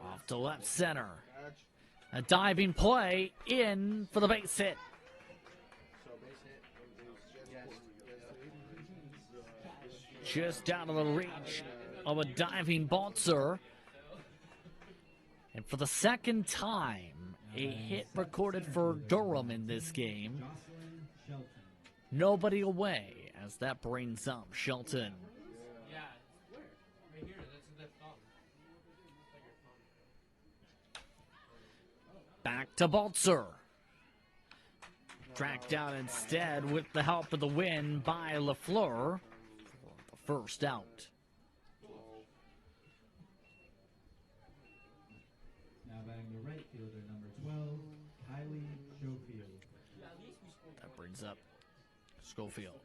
Off to left center. A diving play in for the base hit. Just out of the reach of a diving Baltzer. And for the second time, a hit recorded for Durham in this game. Nobody away as that brings up Shelton. Yeah, where? Right here. That's the thumb. Like your thumb. Back to Baltzer. Tracked down instead with the help of the win by LaFleur for the first out. Now batting the right fielder, number 12, Kylie Schofield. That brings up Schofield.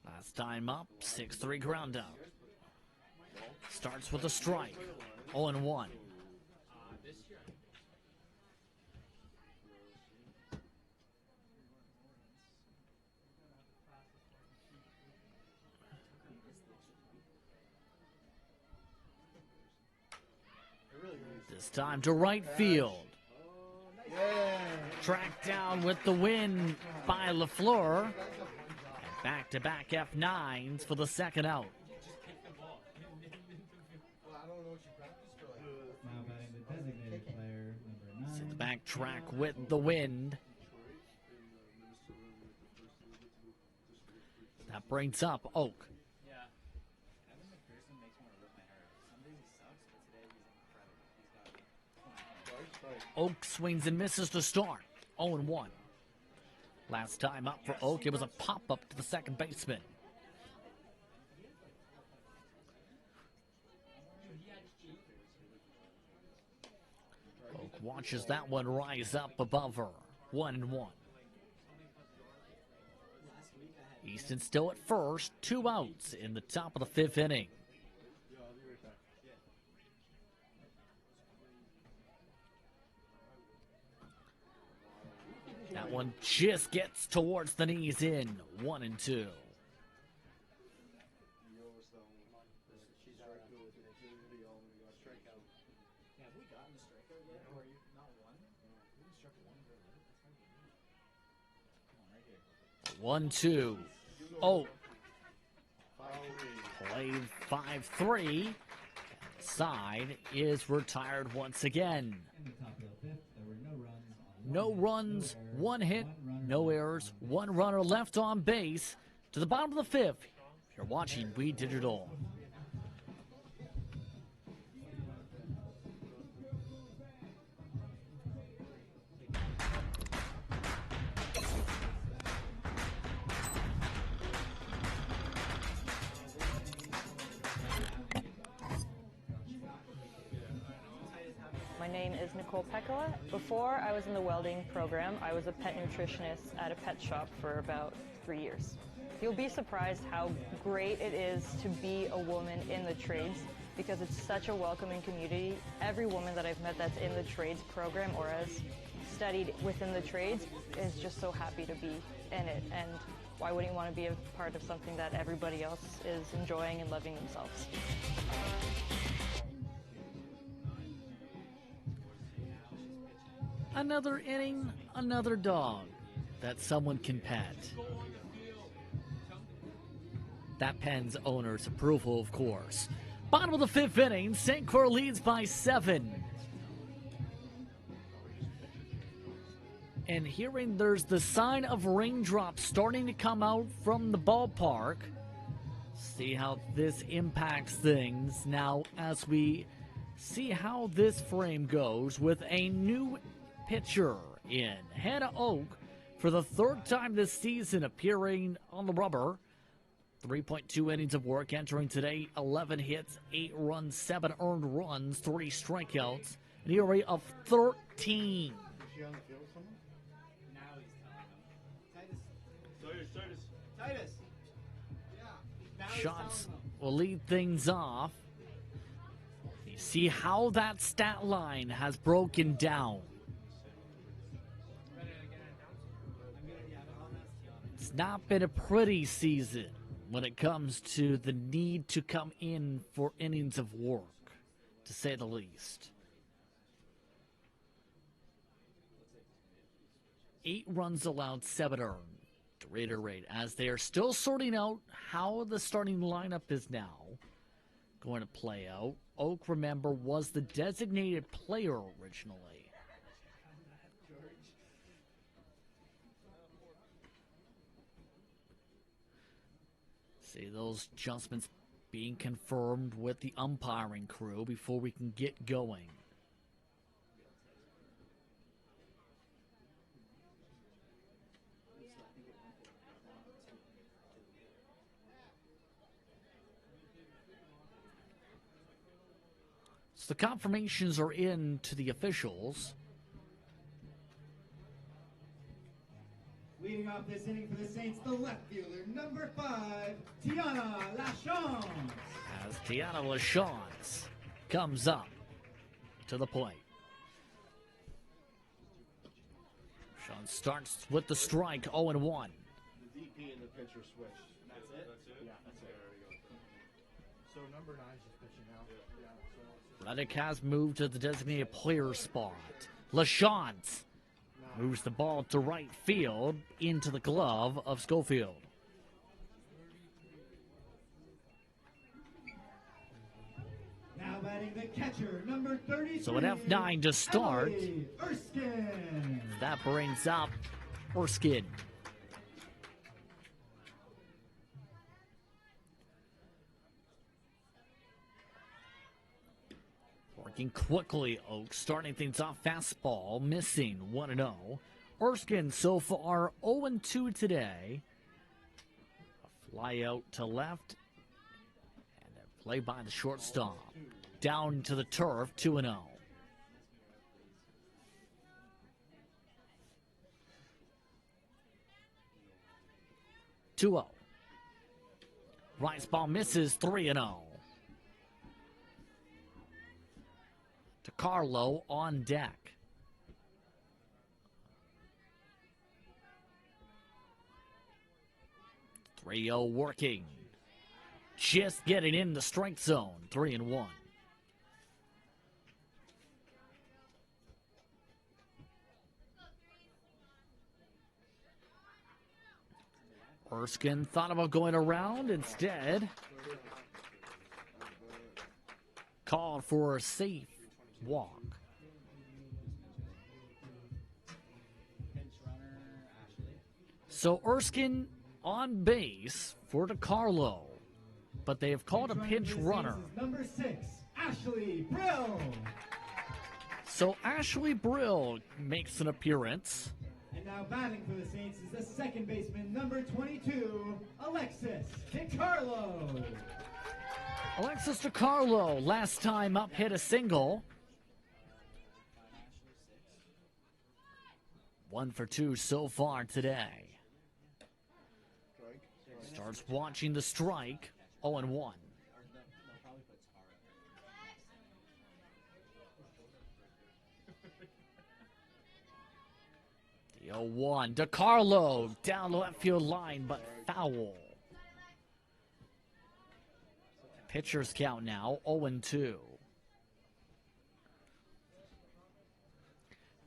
Last time up, 6-3 ground out. Starts with a strike. 0-1. This time to right field. Tracked down with the win by LaFleur. And back-to-back F9s for the second out. Now batting the designated player, number 9. See the back track with the wind. That brings up Oak. Oak swings and misses to start. 0-1. Last time up for Oak, it was a pop-up to the second baseman. Oak watches that one rise up above her. 1-1. Easton still at first. 2 outs in the top of the 5th inning. That one just gets towards the knees in. 1-2. One, two. Oh. Played 5-3. Side is retired once again. No runs, 1 hit, no errors, 1 runner left on base. To the bottom of the 5th, you're watching We Digital. My name is Nicole Pekala. Before I was in the welding program, I was a pet nutritionist at a pet shop for about 3 years. You'll be surprised how great it is to be a woman in the trades because it's such a welcoming community. Every woman that I've met that's in the trades program or has studied within the trades is just so happy to be in it. And why wouldn't you want to be a part of something that everybody else is enjoying and loving themselves? Another inning, another dog that someone can pet. That pen's owner's approval, of course. Bottom of the fifth inning, St. Clair leads by 7. And hearing there's the sign of raindrops starting to come out from the ballpark. See how this impacts things now as we see how this frame goes with a new pitcher in. Hannah Oak, for the third time this season appearing on the rubber. 3.2 innings of work entering today, 11 hits, 8 runs, 7 earned runs, 3 strikeouts, an ERA of 13. Titus. Shots will lead things off. You see how that stat line has broken down. It's not been a pretty season when it comes to the need to come in for innings of work, to say the least. 8 runs allowed, 7 earned. To reiterate, as they are still sorting out how the starting lineup is now going to play out. Oak, remember, was the designated player originally. See those adjustments being confirmed with the umpiring crew before we can get going. So the confirmations are in to the officials. Leading off this inning for the Saints, the left fielder, number 5, Tiana Lachance. As Tiana Lachance comes up to the plate. Sean starts with the strike, 0-1. The DP and the pitcher switch. That's it? Yeah, that's it. So number 9 is just pitching now. Reddick has moved to the designated player spot. Lachance moves the ball to right field into the glove of Schofield. Now batting the catcher, number 33. So an F9 to start. Emily Erskine. That brings up Erskine. Working quickly, Oak, starting things off fastball, missing 1-0. Erskine so far 0-2 today. A fly out to left. And a play by the shortstop. Down to the turf, 2-0. Rice ball misses, 3-0. To Carlo on deck. .3-0 working. Just getting in the strike zone. 3-1. Erskine thought about going around, instead called for a safe walk. So Erskine on base for DeCarlo, but they have called a pinch runner. Number 6, Ashley Brill. So Ashley Brill makes an appearance. And now batting for the Saints is the second baseman, number 22, Alexis DeCarlo. Alexis DeCarlo, last time up, hit a single. 1 for 2 so far today. Starts watching the strike. 0-1. The 0-1. DiCarlo down the left field line, but foul. Pitcher's count now 0-2.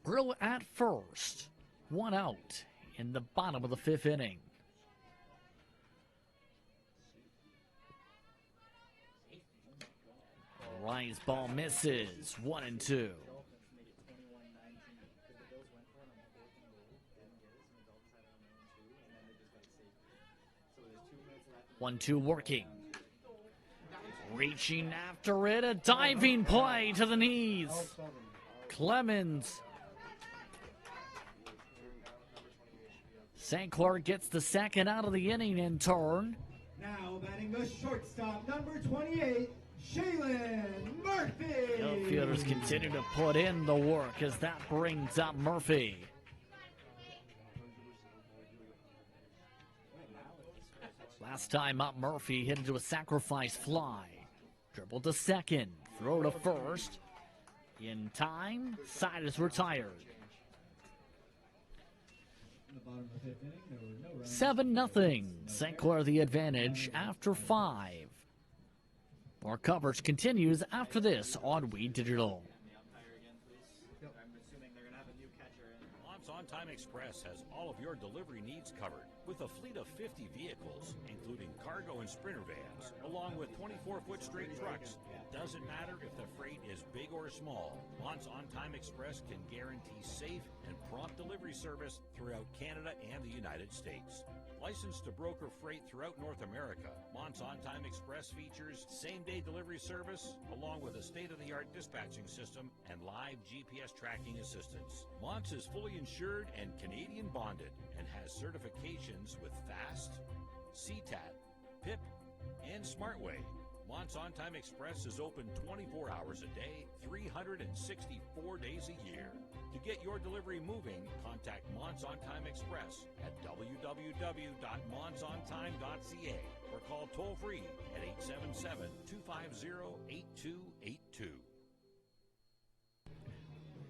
Brill at first. 1 out in the bottom of the 5th inning. Rise ball misses. 1-2. 1-2 working. Reaching after it. A diving play to the knees. Clemens. St. Clair gets the second out of the inning in turn. Now batting the shortstop, number 28, Shaylin Murphy. Outfielders continue to put in the work as that brings up Murphy. Last time up, Murphy hit into a sacrifice fly. Dribble to second, throw to first. In time, side is retired. 7-0. St. Clair the advantage after 5. More coverage continues after this on We Digital. On-Time Express has all of your delivery needs covered with a fleet of 50 vehicles, including cargo and sprinter vans, along with 24-foot straight trucks. It doesn't matter if the freight is big or small. Mont's On-Time Express can guarantee safe and prompt delivery service throughout Canada and the United States. Licensed to broker freight throughout North America, Mont's On-Time Express features same-day delivery service, along with a state-of-the-art dispatching system and live GPS tracking assistance. Mont's is fully insured and Canadian bonded, and has certifications with FAST, CTAT, PIP, and SmartWay. Mont's On-Time Express is open 24 hours a day, 364 days a year. To get your delivery moving, contact Mont's On-Time Express at www.montsontime.ca or call toll-free at 877-250-8282.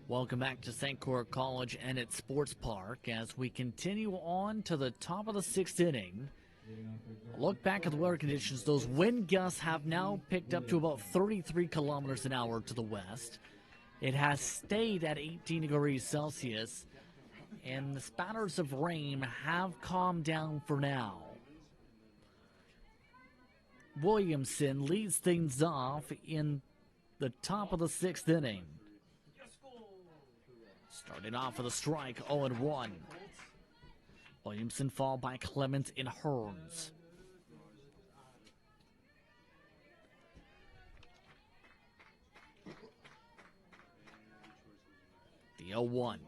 Welcome back to St. Clair College and its sports park as we continue on to the top of the 6th inning. Look back at the weather conditions. Those wind gusts have now picked up to about 33 kilometers an hour to the west. It has stayed at 18 degrees Celsius, and the spatters of rain have calmed down for now. Williamson leads things off in the top of the 6th inning. Starting off with a strike, 0-1. Williamson followed by Clemens and Hearns. The 0-1.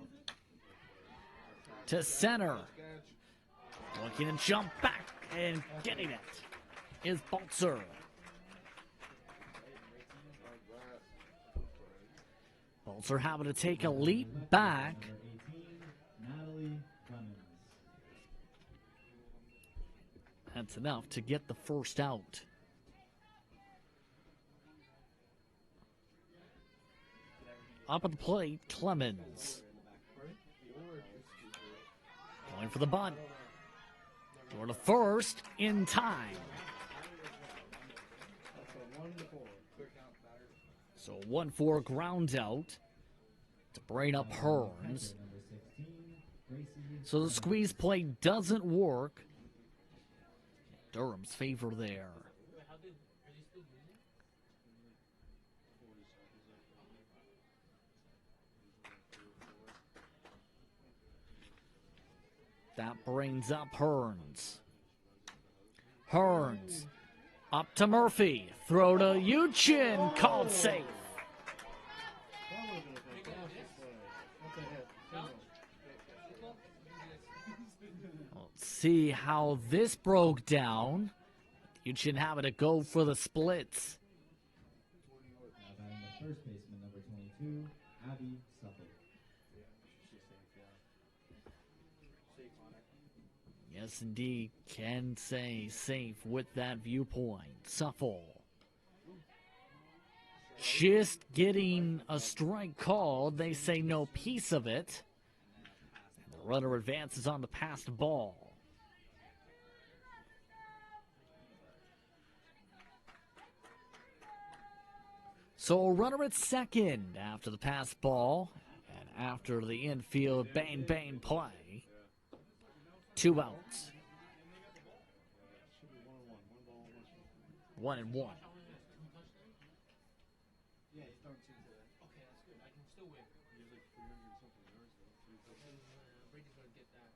To center. Looking and jump back and getting it is Baltzer. Baltzer having to take a leap back. That's enough to get the first out. Up at the plate, Clemens. Going for the bunt. Going to first in time. So 1-4 ground out to bring up Hearns. So the squeeze play doesn't work. Durham's favor there. That brings up Hearns. Hearns up to Murphy. Throw to Uchin. Called safe. Let's see how this broke down. Uchin having to go for the splits. Now batting the first baseman, number 22, Abby Supple. Yes, indeed, can say safe with that viewpoint. Suffle. Just getting a strike called. They say no piece of it. The runner advances on the passed ball. So a runner at second after the pass ball and after the infield bang play. 2 outs. 1-1. Yeah, he's throwing 2 today. Okay, that's good. I can still win. He has like 300 something yards though. Brady's gonna get that.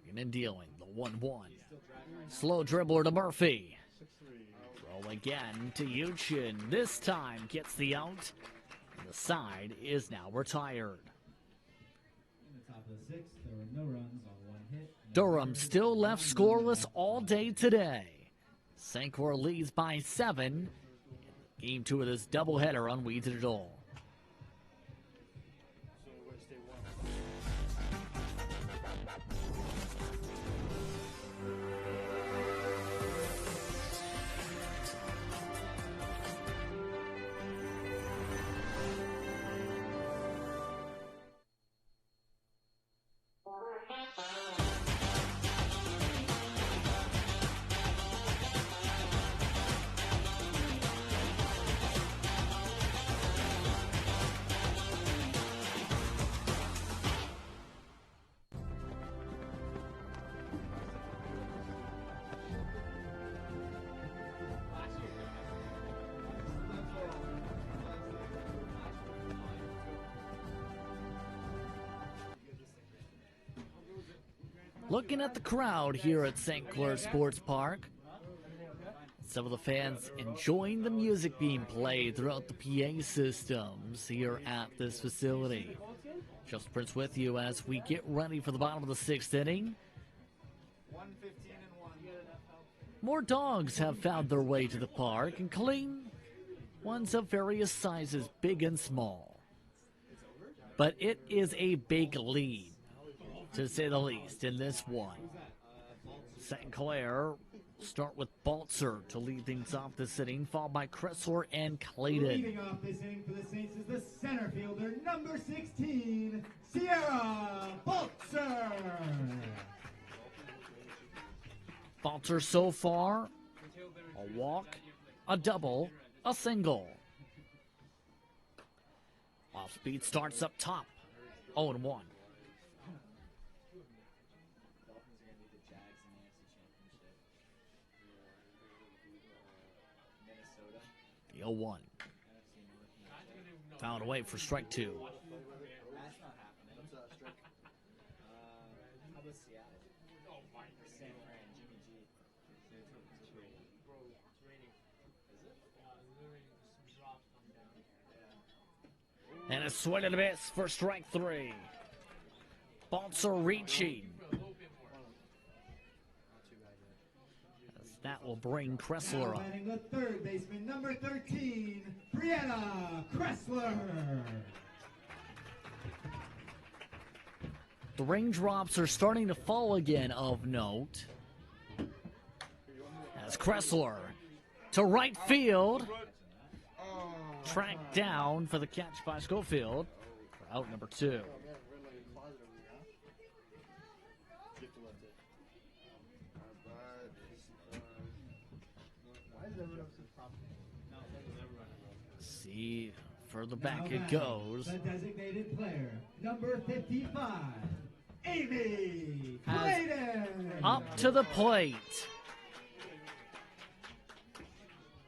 And then dealing the 1-1. Slow dribbler to Murphy. Roll again to Uchin. This time gets the out. The side is now retired. In the top of the 6th, there were no runs on 1 hit. Durham still left scoreless all day today. St. Clair leads by 7. Game 2 of this doubleheader on Weeds It All. Looking at the crowd here at St. Clair Sports Park, some of the fans enjoying the music being played throughout the PA systems here at this facility. Justin Prince with you as we get ready for the bottom of the 6th inning. 1:15 More dogs have found their way to the park, including ones of various sizes, big and small. But it is a big lead, to say the least, in this one. St. Clair start with Baltzer to lead things off this inning, followed by Kressler and Clayton. Leading off this inning for the Saints is the center fielder, number 16, Sierra Baltzer. Baltzer so far, a walk, a double, a single. Off speed starts up top, 0-1. The 0-1. Fouled away for strike 2. That's not happening. How about Seattle? San Fran, Jimmy G. And a swing and a miss for strike 3. Baltzer reaching. That will bring Kressler up. Batting the third baseman, number 13, Brianna Kressler. The raindrops are starting to fall again of note. As Kressler to right field. Tracked down for the catch by Schofield for out number 2. See, further back it goes. The designated player, number 55, Amy As Clayton. up to the plate.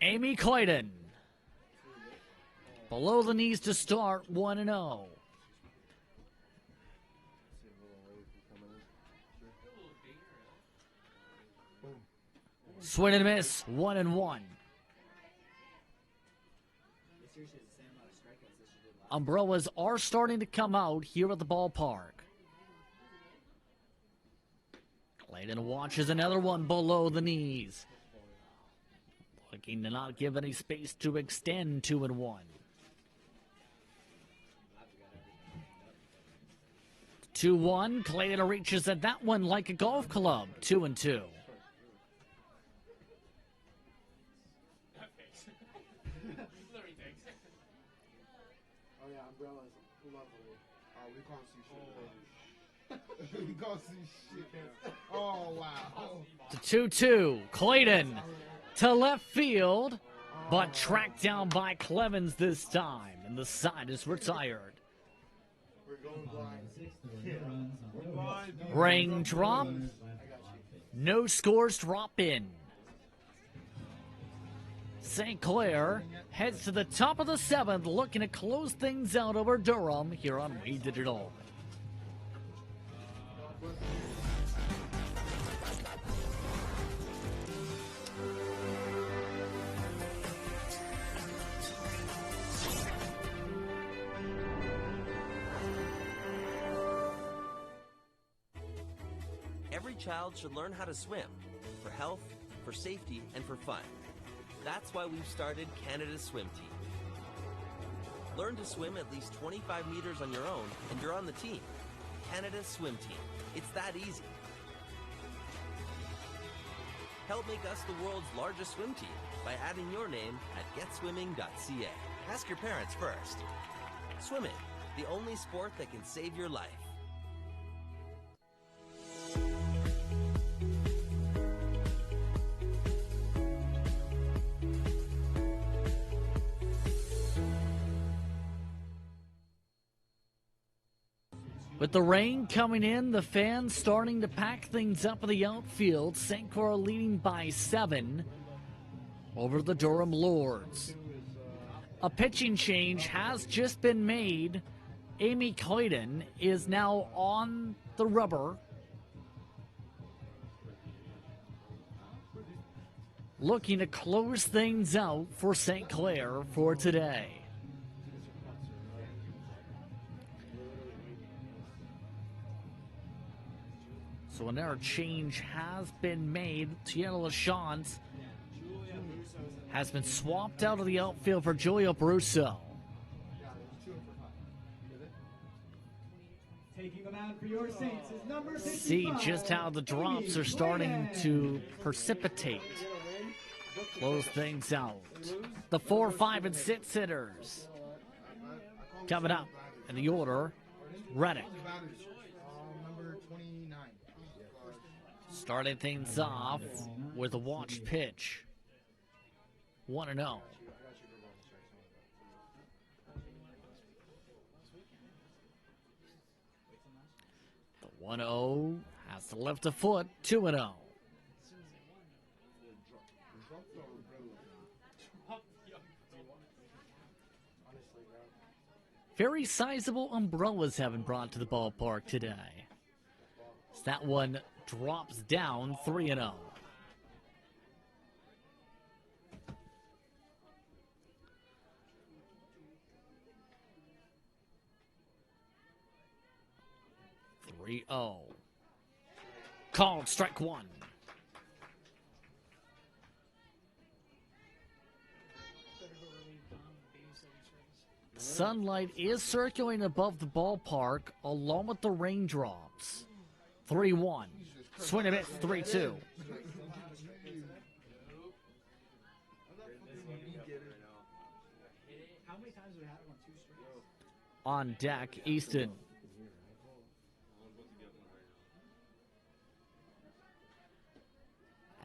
Amy Clayton. Below the knees to start, 1-0. Swing and miss, 1-1. Umbrellas are starting to come out here at the ballpark. Clayton watches another one below the knees. Looking to not give any space to extend, 2-1. 2-1. Clair reaches at that one like a golf club. 2-2. Oh yeah, umbrellas, lovely. Oh, we can't see shit. We can't see shit. Oh wow. To 2-2. Clayton to left field, but tracked down by Clemens this time, and the side is retired. We're going blind. Raindrop. No scores drop in. St. Clair heads to the top of the 7th, looking to close things out over Durham here on We Did It All. Every child should learn how to swim, for health, for safety, and for fun. That's why we've started Canada's Swim Team. Learn to swim at least 25 meters on your own, and you're on the team. Canada's Swim Team. It's that easy. Help make us the world's largest swim team by adding your name at getswimming.ca. Ask your parents first. Swimming, the only sport that can save your life. With the rain coming in, the fans starting to pack things up in the outfield. St. Clair leading by 7 over the Durham Lords. A pitching change has just been made. Amy Clayton is now on the rubber. Looking to close things out for St. Clair for today. So another change has been made. Tiana LaChance has been swapped out of the outfield for Julia Brusso. Taking them out for your Saints is number 55. See just how the drops are starting to precipitate. Close things out. The 4, 5, and 6 hitters. Coming up in the order, Reddick. Number 29. Starting things off with a watched pitch. 1-0. The 1-0 has to lift a foot. 2-0. Very sizable umbrellas have been brought to the ballpark today. As that one drops down. 3-0. Called strike 1. Sunlight is circulating above the ballpark along with the raindrops. 3-1. Swing and miss. 3-2. How many times have we had it on 2 strikes? On deck, Easton.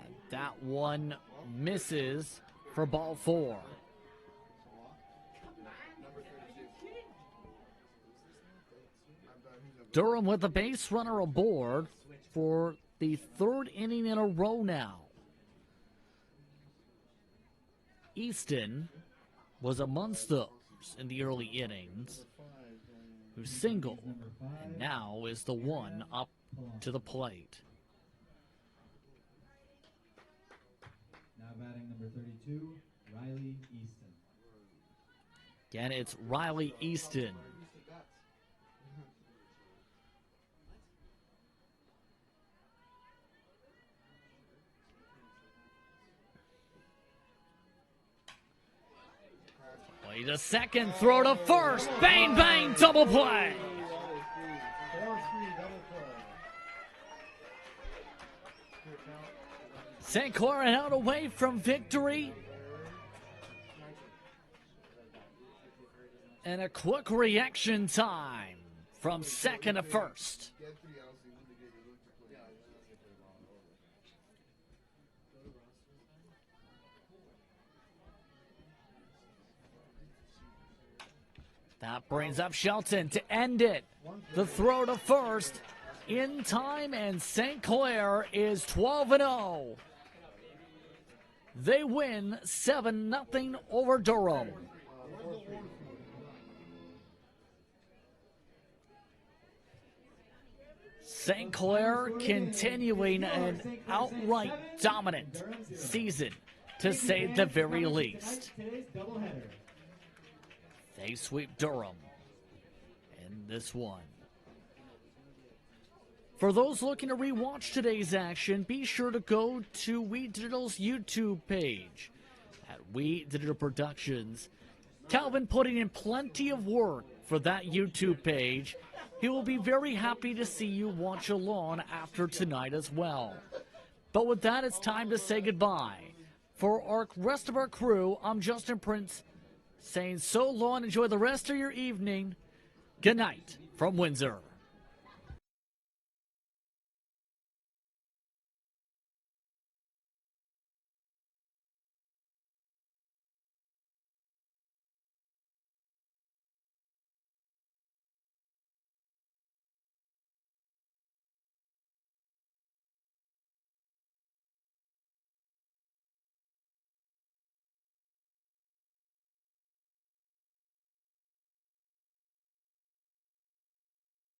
And that one misses for ball 4. Durham with a base runner aboard for the 3rd inning in a row now. Easton was amongst those in the early innings who singled and now is the one up to the plate. Now batting number 32, Riley Easton. Again, it's Riley Easton. Play to second, throw to first, bang, bang, double play. 4-3. St. Clair out away from victory. And a quick reaction time from second to first. That brings up Shelton to end it. The throw to first in time, and St. Clair is 12-0. They win 7-0 over Durham. St. Clair continuing an outright dominant season, to say the very least. They sweep Durham in this one. For those looking to rewatch today's action, be sure to go to We Digital's YouTube page at We Digital Productions. Calvin putting in plenty of work for that YouTube page. He will be very happy to see you watch along after tonight as well. But with that, it's time to say goodbye. For our rest of our crew, I'm Justin Prince, saying so long, enjoy the rest of your evening. Good night from Windsor.